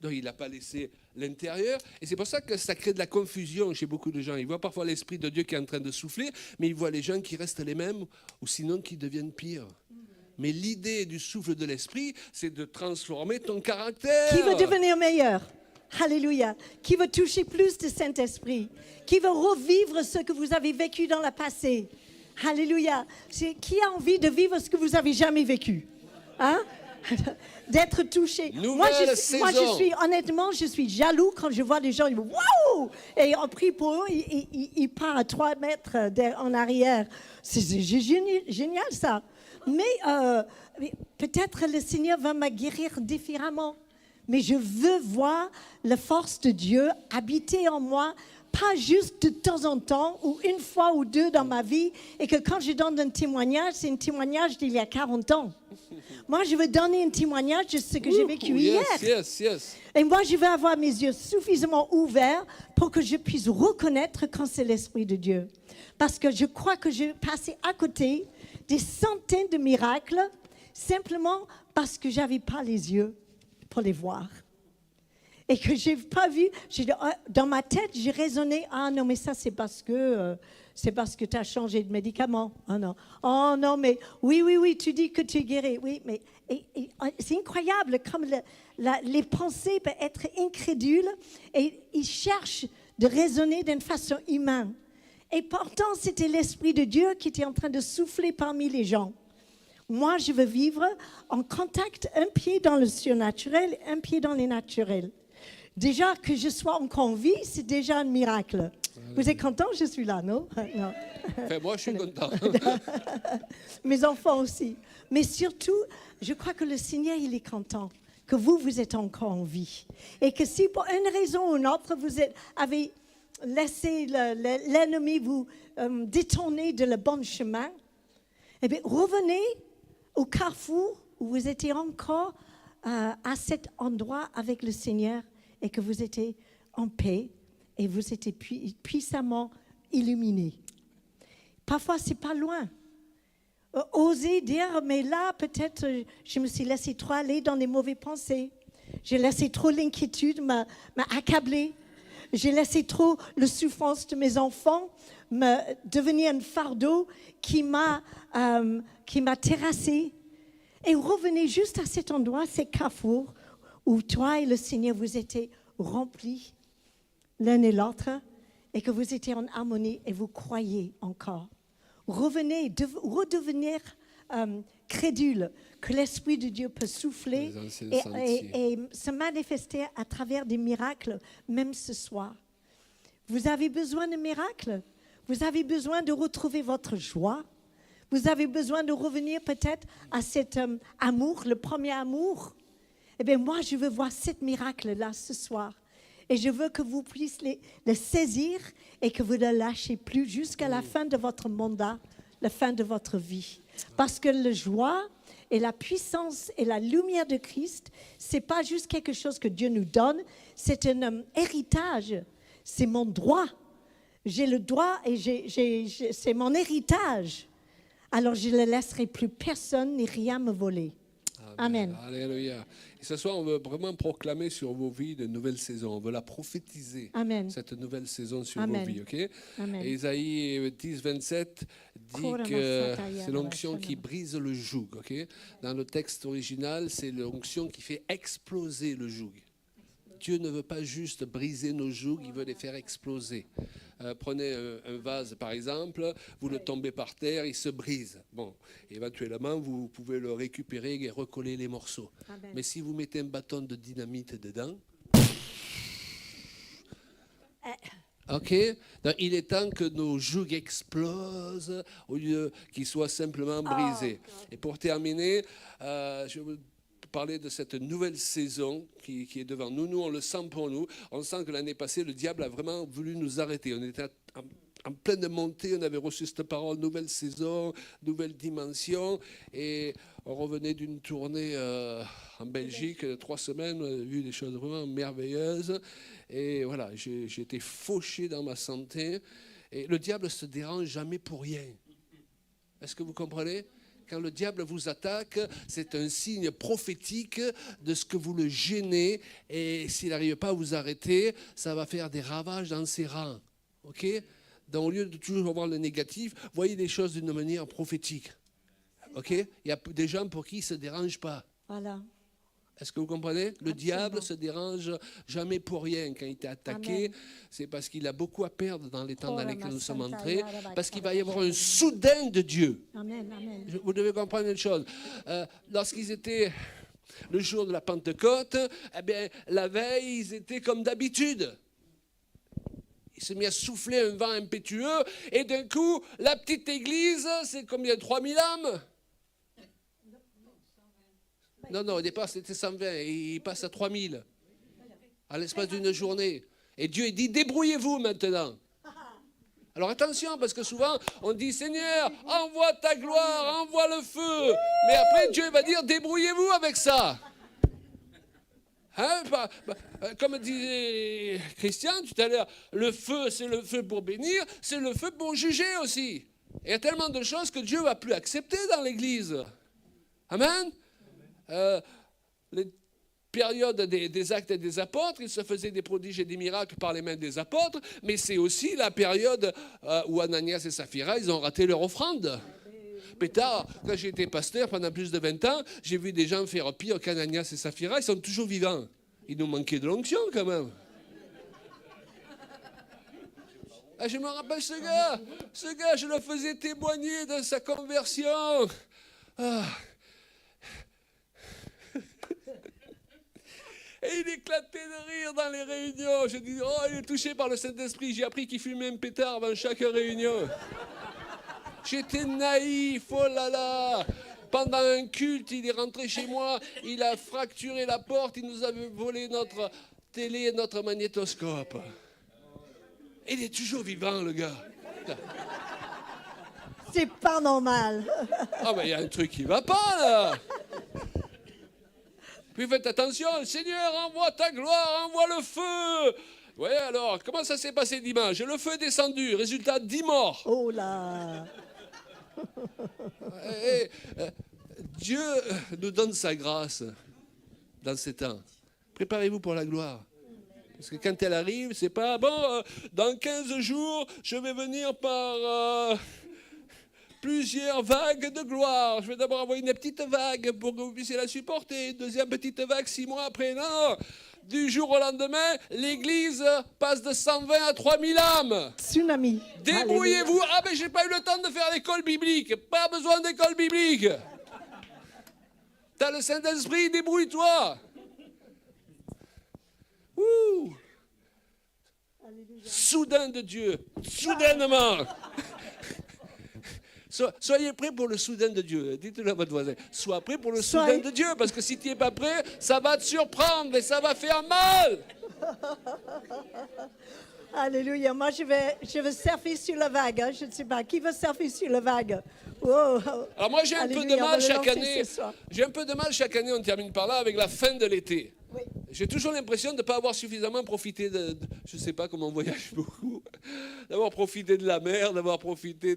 Donc il n'a pas laissé l'intérieur. Et c'est pour ça que ça crée de la confusion chez beaucoup de gens. Ils voient parfois l'Esprit de Dieu qui est en train de souffler, mais ils voient les gens qui restent les mêmes, ou sinon qui deviennent pires. Mais l'idée du souffle de l'Esprit, c'est de transformer ton caractère. Qui veut devenir meilleur? Alléluia. Qui veut toucher plus de Saint-Esprit? Qui veut revivre ce que vous avez vécu dans le passé? Alléluia. Qui a envie de vivre ce que vous n'avez jamais vécu? Hein? D'être touché. Moi, honnêtement, je suis jaloux quand je vois des gens, ils me disent waouh! Et on prie pour eux, ils partent à 3 mètres en arrière. C'est génial ça. Mais peut-être le Seigneur va me guérir différemment. Mais je veux voir la force de Dieu habiter en moi, pas juste de temps en temps, ou une fois ou deux dans ma vie, et que quand je donne un témoignage, c'est un témoignage d'il y a 40 ans. Moi, je veux donner un témoignage de ce que j'ai vécu hier. Yes. Et moi, je veux avoir mes yeux suffisamment ouverts pour que je puisse reconnaître quand c'est l'Esprit de Dieu. Parce que je crois que j'ai passé à côté des centaines de miracles simplement parce que j'avais pas les yeux pour les voir. Et que j'ai pas vu, dans ma tête, j'ai raisonné, ah non, mais ça c'est parce que tu as changé de médicament. Oh non, mais oui, tu dis que tu es guéri. Oui, mais c'est incroyable comme les pensées peuvent être incrédules et ils cherchent de raisonner d'une façon humaine. Et pourtant, c'était l'Esprit de Dieu qui était en train de souffler parmi les gens. Moi, je veux vivre en contact, un pied dans le surnaturel, un pied dans les naturels. Déjà que je sois encore en vie, c'est déjà un miracle. Vous êtes content? Je suis là, non? Non. Enfin, moi, je suis content. Mes enfants aussi. Mais surtout, je crois que le Seigneur, il est content que vous êtes encore en vie. Et que si pour une raison ou une autre, avez laissé l'ennemi vous détourner de le bon chemin, eh bien, revenez au carrefour où vous étiez encore à cet endroit avec le Seigneur et que vous étiez en paix et vous étiez puissamment illuminés. Parfois, ce n'est pas loin. Oser dire, mais là, peut-être, je me suis laissé trop aller dans les mauvaises pensées. J'ai laissé trop l'inquiétude m'accabler. J'ai laissé trop la souffrance de mes enfants me devenir un fardeau qui m'a terrassé. Et revenez juste à cet endroit, ces carrefours, où toi et le Seigneur, vous étiez remplis l'un et l'autre et que vous étiez en harmonie et vous croyez encore. Revenez, redevenir crédule, que l'Esprit de Dieu peut souffler et se manifester à travers des miracles, même ce soir. Vous avez besoin de miracles? Vous avez besoin de retrouver votre joie? Vous avez besoin de revenir peut-être à cet amour, le premier amour? Eh bien, moi, je veux voir cet miracle-là ce soir. Et je veux que vous puissiez le saisir et que vous ne le lâchez plus jusqu'à la fin de votre mandat, la fin de votre vie. Parce que la joie et la puissance et la lumière de Christ, ce n'est pas juste quelque chose que Dieu nous donne, c'est un héritage, c'est mon droit. J'ai le droit et c'est mon héritage. Alors je ne laisserai plus personne ni rien me voler. Amen. Alléluia. Et ce soir, on veut vraiment proclamer sur vos vies de nouvelles saisons. On veut la prophétiser, Amen. cette nouvelle saison sur Amen. vos vies. Ok? Amen. Et Isaïe 10, 27 dit que c'est l'onction qui brise le joug. Okay? Dans le texte original, c'est l'onction qui fait exploser le joug. Dieu ne veut pas juste briser nos jougs, il veut les faire exploser. Prenez un vase, par exemple, vous le tombez par terre, il se brise. Bon, éventuellement, vous pouvez le récupérer et recoller les morceaux. Amen. Mais si vous mettez un bâton de dynamite dedans, ok, donc il est temps que nos jougs explosent au lieu qu'ils soient simplement brisés. Et pour terminer, je vais vous parler de cette nouvelle saison qui est devant nous. Nous, on le sent pour nous. On sent que l'année passée, le diable a vraiment voulu nous arrêter. On était en pleine montée, on avait reçu cette parole, nouvelle saison, nouvelle dimension. Et on revenait d'une tournée en Belgique, 3 semaines, on a vu des choses vraiment merveilleuses. Et voilà, j'ai été fauché dans ma santé. Et le diable ne se dérange jamais pour rien. Est-ce que vous comprenez ? Quand le diable vous attaque, c'est un signe prophétique de ce que vous le gênez. Et s'il n'arrive pas à vous arrêter, ça va faire des ravages dans ses rangs. Ok ? Donc, au lieu de toujours voir le négatif, voyez les choses d'une manière prophétique. Ok ? Il y a des gens pour qui il ne se dérange pas. Voilà. Est-ce que vous comprenez ? Le diable ne se dérange jamais pour rien. Quand il t'a attaqué, Amen. c'est parce qu'il a beaucoup à perdre dans les temps dans lesquels nous sommes entrés, parce qu'il va y avoir un soudain de Dieu. Amen, amen. Vous devez comprendre une chose. Lorsqu'ils étaient le jour de la Pentecôte, eh bien, la veille, ils étaient comme d'habitude. Il s'est mis à souffler un vent impétueux, et d'un coup, la petite église, c'est combien ? 3000 âmes ? Non, au départ, c'était 120, et il passe à 3000, à l'espace d'une journée. Et Dieu dit, débrouillez-vous maintenant. Alors attention, parce que souvent, on dit, Seigneur, envoie ta gloire, envoie le feu. Mais après, Dieu va dire, débrouillez-vous avec ça. Hein, comme disait Christian tout à l'heure, le feu, c'est le feu pour bénir, c'est le feu pour juger aussi. Et il y a tellement de choses que Dieu ne va plus accepter dans l'Église. Amen. Les périodes des actes des apôtres, il se faisait des prodiges et des miracles par les mains des apôtres, mais c'est aussi la période où Ananias et Saphira, ils ont raté leur offrande. Plus tard, quand j'ai été pasteur pendant plus de 20 ans, j'ai vu des gens faire pire qu'Ananias et Saphira, ils sont toujours vivants. Il nous manquait de l'onction quand même. Ah, je me rappelle ce gars, je le faisais témoigner de sa conversion. Ah. Et il éclatait de rire dans les réunions. Je dis, oh, il est touché par le Saint-Esprit. J'ai appris qu'il fumait un pétard avant chaque réunion. J'étais naïf, oh là là. Pendant un culte, il est rentré chez moi, il a fracturé la porte, il nous avait volé notre télé et notre magnétoscope. Il est toujours vivant, le gars. C'est pas normal. Ah, mais il y a un truc qui va pas, là. Puis faites attention, Seigneur, envoie ta gloire, envoie le feu. Ouais, alors, comment ça s'est passé dimanche? Le feu est descendu, résultat 10 morts. Oh là. Dieu nous donne sa grâce dans ces temps. Préparez-vous pour la gloire. Parce que quand elle arrive, c'est pas, bon, dans 15 jours, je vais venir par plusieurs vagues de gloire. Je vais d'abord envoyer une petite vague pour que vous puissiez la supporter. Une deuxième petite vague 6 mois après. Non, du jour au lendemain, l'Église passe de 120 à 3000 âmes. Tsunami. Débrouillez-vous. Ah, mais j'ai pas eu le temps de faire l'école biblique. Pas besoin d'école biblique. T'as le Saint-Esprit, débrouille-toi. Ouh. Soudain de Dieu. Soudainement. Soyez prêts pour le soudain de Dieu. Dites-le à votre voisin. Sois prêt pour le soudain de Dieu. Parce que si tu n'es pas prêt, ça va te surprendre et ça va faire mal. Alléluia. Moi, je vais surfer sur la vague. Hein. Je ne sais pas. Qui veut surfer sur la vague? Oh. Alors moi, j'ai un peu de mal chaque année. J'ai un peu de mal chaque année, on termine par là, avec la fin de l'été. Oui. J'ai toujours l'impression de ne pas avoir suffisamment profité je ne sais pas comment on voyage beaucoup, d'avoir profité de la mer, d'avoir profité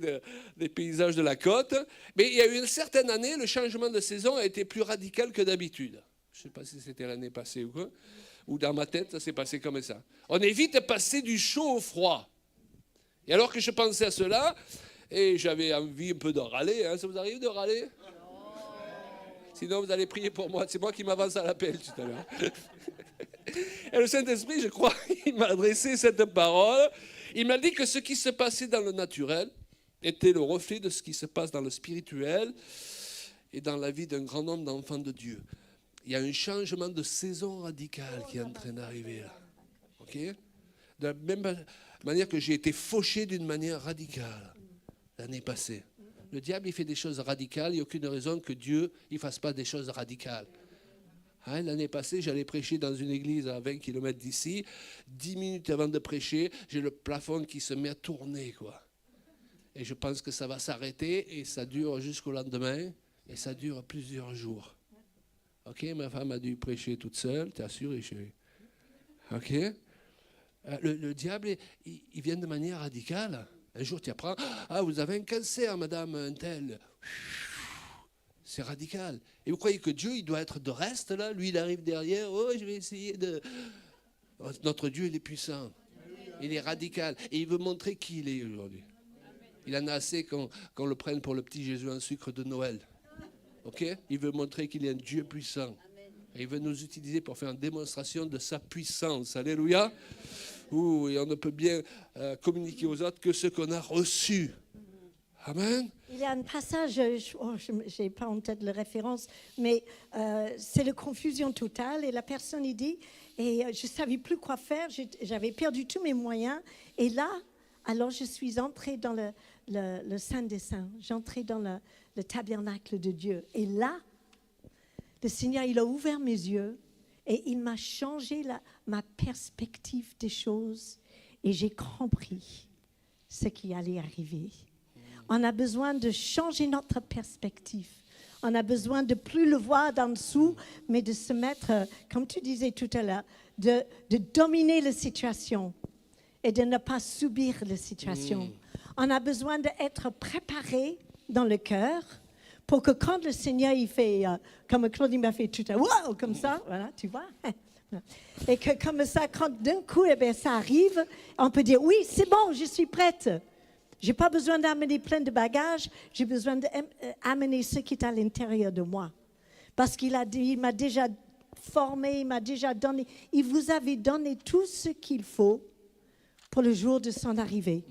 des paysages de la côte. Mais il y a eu une certaine année, le changement de saison a été plus radical que d'habitude. Je ne sais pas si c'était l'année passée ou quoi, ou dans ma tête, ça s'est passé comme ça. On est vite passé du chaud au froid. Et alors que je pensais à cela, et j'avais envie un peu de râler, hein, ça vous arrive de râler ? Sinon, vous allez prier pour moi. C'est moi qui m'avance à l'appel tout à l'heure. Et le Saint-Esprit, je crois, il m'a adressé cette parole. Il m'a dit que ce qui se passait dans le naturel était le reflet de ce qui se passe dans le spirituel et dans la vie d'un grand nombre d'enfants de Dieu. Il y a un changement de saison radical qui est en train d'arriver là. OK ? De la même manière que j'ai été fauché d'une manière radicale l'année passée. Le diable, il fait des choses radicales. Il n'y a aucune raison que Dieu ne fasse pas des choses radicales. Hein, l'année passée, j'allais prêcher dans une église à 20 km d'ici. 10 minutes avant de prêcher, j'ai le plafond qui se met à tourner, quoi. Et je pense que ça va s'arrêter et ça dure jusqu'au lendemain. Et ça dure plusieurs jours. OK, ma femme a dû prêcher toute seule. T'es assuré, chérie? OK. Le diable, il vient de manière radicale. Un jour, tu apprends, ah, vous avez un cancer, madame, un tel. C'est radical. Et vous croyez que Dieu, il doit être de reste, là? Lui, il arrive derrière, oh, je vais essayer de... Notre Dieu, il est puissant. Il est radical. Et il veut montrer qui il est aujourd'hui. Il en a assez qu'on le prenne pour le petit Jésus en sucre de Noël. OK? Il veut montrer qu'il est un Dieu puissant. Et il veut nous utiliser pour faire une démonstration de sa puissance. Alléluia. Ouh, et on ne peut bien communiquer aux autres que ce qu'on a reçu. Amen. Il y a un passage, je n'ai pas en tête la référence, mais c'est la confusion totale. Et la personne, il dit, et je ne savais plus quoi faire, j'avais perdu tous mes moyens. Et là, alors je suis entrée dans le Saint des Saints, j'entrais dans le tabernacle de Dieu. Et là, le Seigneur, il a ouvert mes yeux et il m'a changé ma perspective des choses. Et j'ai compris ce qui allait arriver. On a besoin de changer notre perspective. On a besoin de plus le voir d'en dessous, mais de se mettre, comme tu disais tout à l'heure, de dominer la situation et de ne pas subir la situation. On a besoin d'être préparé dans le cœur pour que quand le Seigneur, il fait, comme Claudie m'a fait tout à l'heure, wow, comme ça, voilà, tu vois. Et que comme ça, quand d'un coup, eh bien, ça arrive, on peut dire, oui, c'est bon, je suis prête. Je n'ai pas besoin d'amener plein de bagages, j'ai besoin d'amener ce qui est à l'intérieur de moi. Parce qu'il a dit, il m'a déjà formé, il m'a déjà donné, il vous avait donné tout ce qu'il faut pour le jour de son arrivée.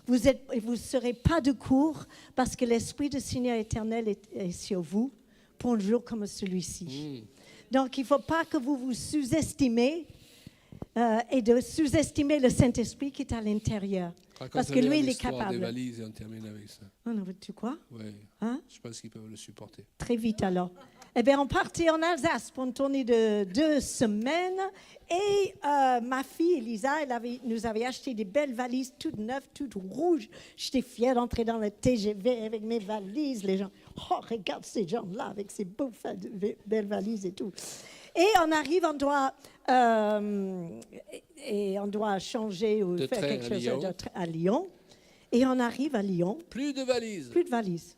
Vous ne serez pas de court parce que l'Esprit du Seigneur éternel est sur vous pour un jour comme celui-ci. Donc, il ne faut pas que vous vous sous-estimez et de sous-estimer le Saint-Esprit qui est à l'intérieur. Parce que lui, il est capable. Des valises et on termine avec ça. Tu crois? Oui. Hein? Je pense qu'ils peuvent le supporter. Très vite alors. Eh bien, on partait en Alsace pour une tournée de 2 semaines. Et ma fille, Elisa, nous avait acheté des belles valises toutes neuves, toutes rouges. J'étais fière d'entrer dans le TGV avec mes valises. Les gens, oh, regarde ces gens-là avec ces belles valises et tout. Et on arrive, on doit changer ou faire quelque chose à Lyon. Et on arrive à Lyon. Plus de valises. Plus de valises.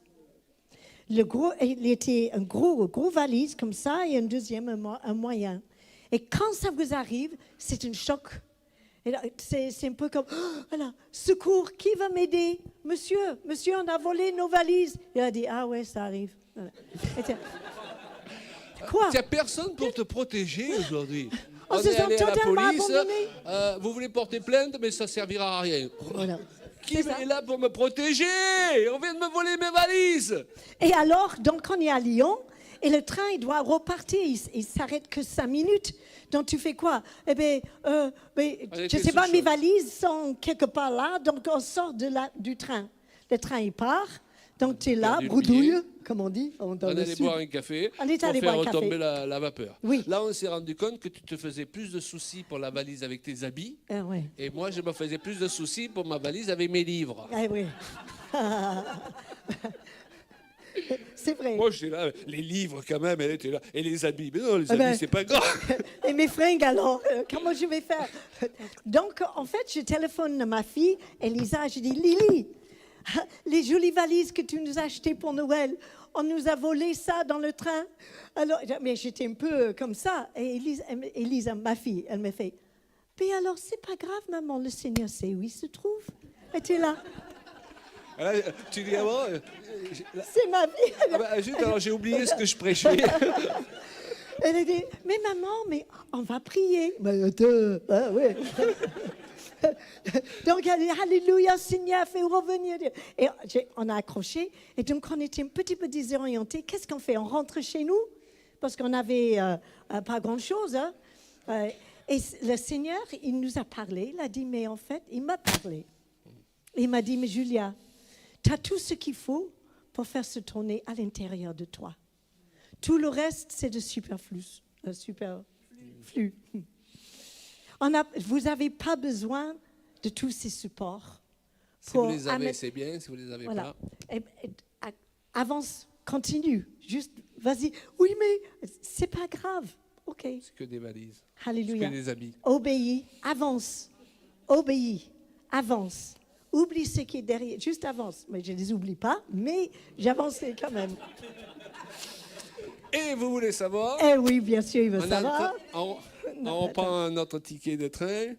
Il était un gros valise comme ça et un deuxième, un moyen. Et quand ça vous arrive, c'est un choc. Et là, c'est un peu comme, oh, voilà, secours, qui va m'aider? Monsieur, on a volé nos valises. Il a dit, ah ouais, ça arrive. Voilà. Quoi? Il n'y a personne pour te protéger aujourd'hui. On est allé à la police, abandonnés. Vous voulez porter plainte, mais ça ne servira à rien. Voilà. Qui est là pour me protéger? On vient de me voler mes valises. Et alors, donc on est à Lyon, et le train, il doit repartir, il s'arrête que 5 minutes. Donc tu fais quoi? Eh bien, je ne sais pas, mes valises sont quelque part là, donc on sort du train. Le train, il part, donc tu es là, bredouille, comme on dit. On est allé boire un café pour faire retomber la vapeur. Oui. Là, on s'est rendu compte que tu te faisais plus de soucis pour la valise avec tes habits. Ouais. Et moi, je me faisais plus de soucis pour ma valise avec mes livres. Ah oui. C'est vrai. Moi, j'étais là, les livres quand même, elle était là. Et les habits, mais non, les habits, c'est pas grave. Et mes fringues, alors, comment je vais faire? Donc, en fait, je téléphone à ma fille, Elisa, je dis, Lily, les jolies valises que tu nous as achetées pour Noël, on nous a volé ça dans le train. Alors, mais j'étais un peu comme ça. Et Elisa, ma fille, elle me fait, mais alors, c'est pas grave, maman, le Seigneur sait où il se trouve. Elle était là. Alors, tu dis, c'est ma vie. Alors, j'ai oublié ce que je prêchais. Elle a dit, mais maman, mais on va prier. Mais oui. Donc, elle dit, Alléluia, Seigneur, fais revenir. Et on a accroché. Et donc, on était un petit peu désorientés. Qu'est-ce qu'on fait? On rentre chez nous? Parce qu'on n'avait pas grand-chose. Hein? Et le Seigneur, il nous a parlé. Il a dit, mais en fait, il m'a parlé. Il m'a dit, mais Julia, tu as tout ce qu'il faut pour faire se tourner à l'intérieur de toi. Tout le reste, c'est de superflu. Vous n'avez pas besoin de tous ces supports. Si vous les avez, c'est bien. Si vous les avez pas... Avance, continue. Juste, vas-y. Oui, mais c'est pas grave. OK. C'est que des valises. Alléluia. C'est que des habits. Obéis, avance. Obéis, avance. Oublie ce qui est derrière. Juste avance. Mais je ne les oublie pas, mais j'avance quand même. Et vous voulez savoir? Eh oui, bien sûr, il veut savoir. On prend notre ticket de train.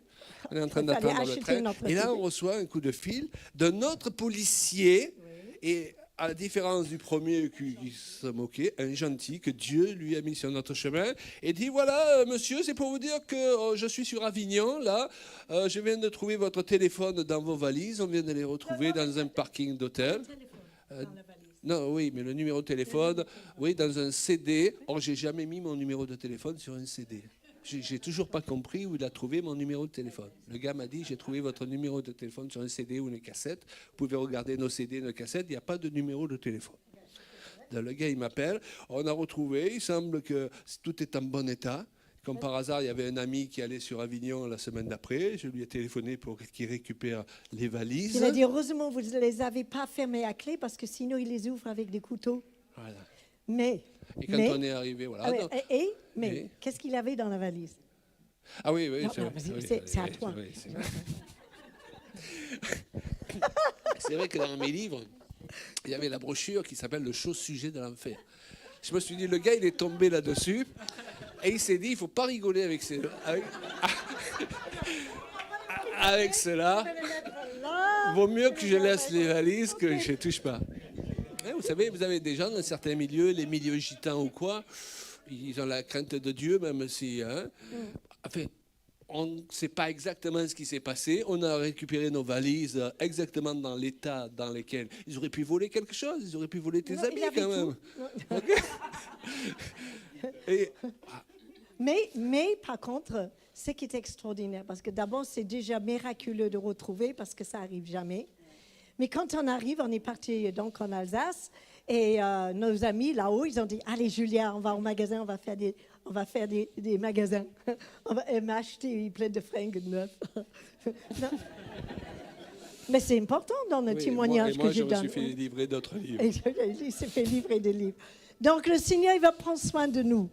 On est en train d'attendre le train. Et là, on reçoit un coup de fil d'un autre policier. Oui. Et à la différence du premier qui se moquait, un gentil que Dieu lui a mis sur notre chemin. Et dit, voilà, monsieur, c'est pour vous dire que je suis sur Avignon, là. Je viens de trouver votre téléphone dans vos valises. On vient de les retrouver dans un parking d'hôtel. Non, oui, mais le numéro de téléphone, oui, dans un CD. Or, j'ai jamais mis mon numéro de téléphone sur un CD. J'ai toujours pas compris où il a trouvé mon numéro de téléphone. Le gars m'a dit, j'ai trouvé votre numéro de téléphone sur un CD ou une cassette. Vous pouvez regarder nos CD et nos cassettes, il n'y a pas de numéro de téléphone. Donc, le gars, il m'appelle. On a retrouvé, il semble que tout est en bon état. Comme par hasard, il y avait un ami qui allait sur Avignon la semaine d'après. Je lui ai téléphoné pour qu'il récupère les valises. Il a dit, heureusement, vous ne les avez pas fermées à clé parce que sinon, il les ouvre avec des couteaux. Voilà. Et quand on est arrivé, voilà. Mais qu'est-ce qu'il avait dans la valise? Ah oui, c'est à toi. C'est vrai que dans mes livres, il y avait la brochure qui s'appelle Le chaud sujet de l'enfer. Je me suis dit, le gars, il est tombé là-dessus et il s'est dit, il ne faut pas rigoler avec avec cela. Vaut mieux que je laisse les valises que je ne touche pas. Et vous savez, vous avez des gens dans certains milieux, les milieux gitans ou quoi, ils ont la crainte de Dieu, même si... Hein, enfin, on ne sait pas exactement ce qui s'est passé. On a récupéré nos valises exactement dans l'état dans lequel ils auraient pu voler quelque chose. Ils auraient pu voler tes habits quand même. Okay. Et, mais par contre, ce qui est extraordinaire, parce que d'abord, c'est déjà miraculeux de retrouver, parce que ça n'arrive jamais. Mais quand on arrive, on est parti donc en Alsace, et nos amis là-haut, ils ont dit, allez Julia, on va au magasin, on va faire des magasins. On va m'acheter plein de fringues neuves. Mais c'est important dans le témoignage que je donne. Moi, je me suis fait livrer d'autres livres. Il s'est fait livrer des livres. Donc, le Seigneur, il va prendre soin de nous.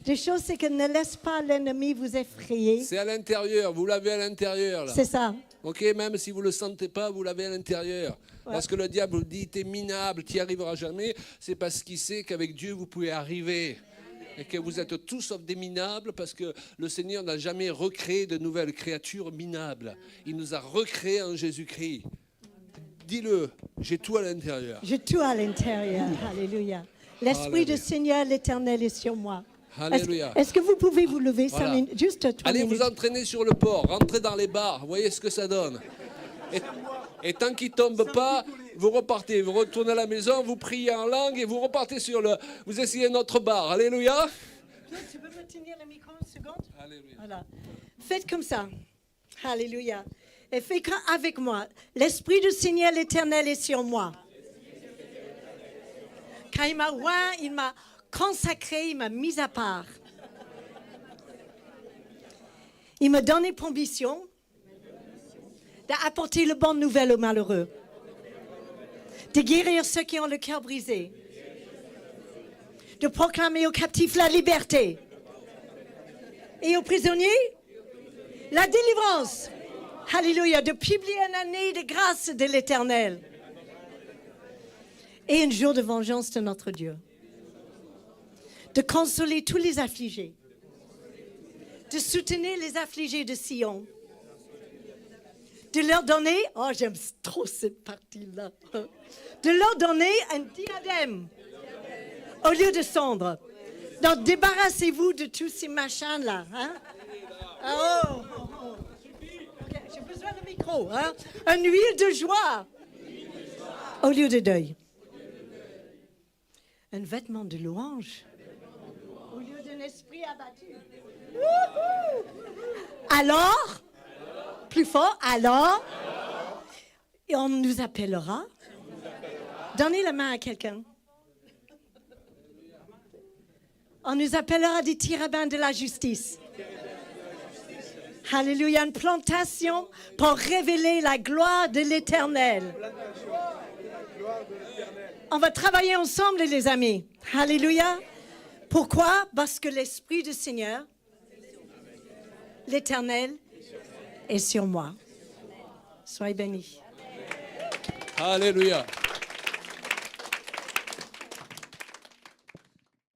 Les choses, c'est que ne laisse pas l'ennemi vous effrayer. C'est à l'intérieur, vous l'avez à l'intérieur. C'est ça. Ok, même si vous ne le sentez pas, vous l'avez à l'intérieur. Ouais. Parce que le diable vous dit, t'es minable, tu n'y arriveras jamais. C'est parce qu'il sait qu'avec Dieu, vous pouvez arriver. Et que vous êtes tous sauf des minables, parce que le Seigneur n'a jamais recréé de nouvelles créatures minables. Il nous a recréés en Jésus-Christ. Dis-le, j'ai tout à l'intérieur. J'ai tout à l'intérieur. Alléluia. L'Esprit du Seigneur, l'Éternel, est sur moi. Alléluia. Est-ce que vous pouvez vous lever 5 minutes, juste 3 Allez minutes. vous entraîner sur le port, rentrez dans les bars, vous voyez ce que ça donne. Et tant qu'il ne tombe pas, vous repartez, vous retournez à la maison, vous priez en langue et vous repartez sur le... Vous essayez notre bar. Alléluia. Tu peux me tenir le micro une seconde? Alléluia. Voilà. Faites comme ça. Alléluia. Et faites avec moi. L'Esprit du Seigneur, l'Éternel est sur moi. Quand il m'a oint, il m'a consacré, il m'a mis à part. Il m'a donné pour ambition d'apporter la bonne nouvelle aux malheureux, de guérir ceux qui ont le cœur brisé, de proclamer aux captifs la liberté et aux prisonniers la délivrance. Alléluia, de publier une année de grâce de l'Éternel et un jour de vengeance de notre Dieu. De consoler tous les affligés, de soutenir les affligés de Sion, de leur donner, oh j'aime trop cette partie-là, de leur donner un diadème au lieu de cendre. Donc débarrassez-vous de tous ces machins-là. Hein? Okay, j'ai besoin de micro. Hein? Un huile de joie au lieu de deuil. Un vêtement de louange au lieu d'un esprit abattu. Alors, plus fort, alors, et on nous appellera. Donnez la main à quelqu'un. On nous appellera des tyrabins de la justice. Alléluia, une plantation pour révéler la gloire de l'Éternel. On va travailler ensemble, les amis. Alléluia. Pourquoi? Parce que l'Esprit du Seigneur, l'Éternel, est sur moi. Soyez bénis. Alléluia.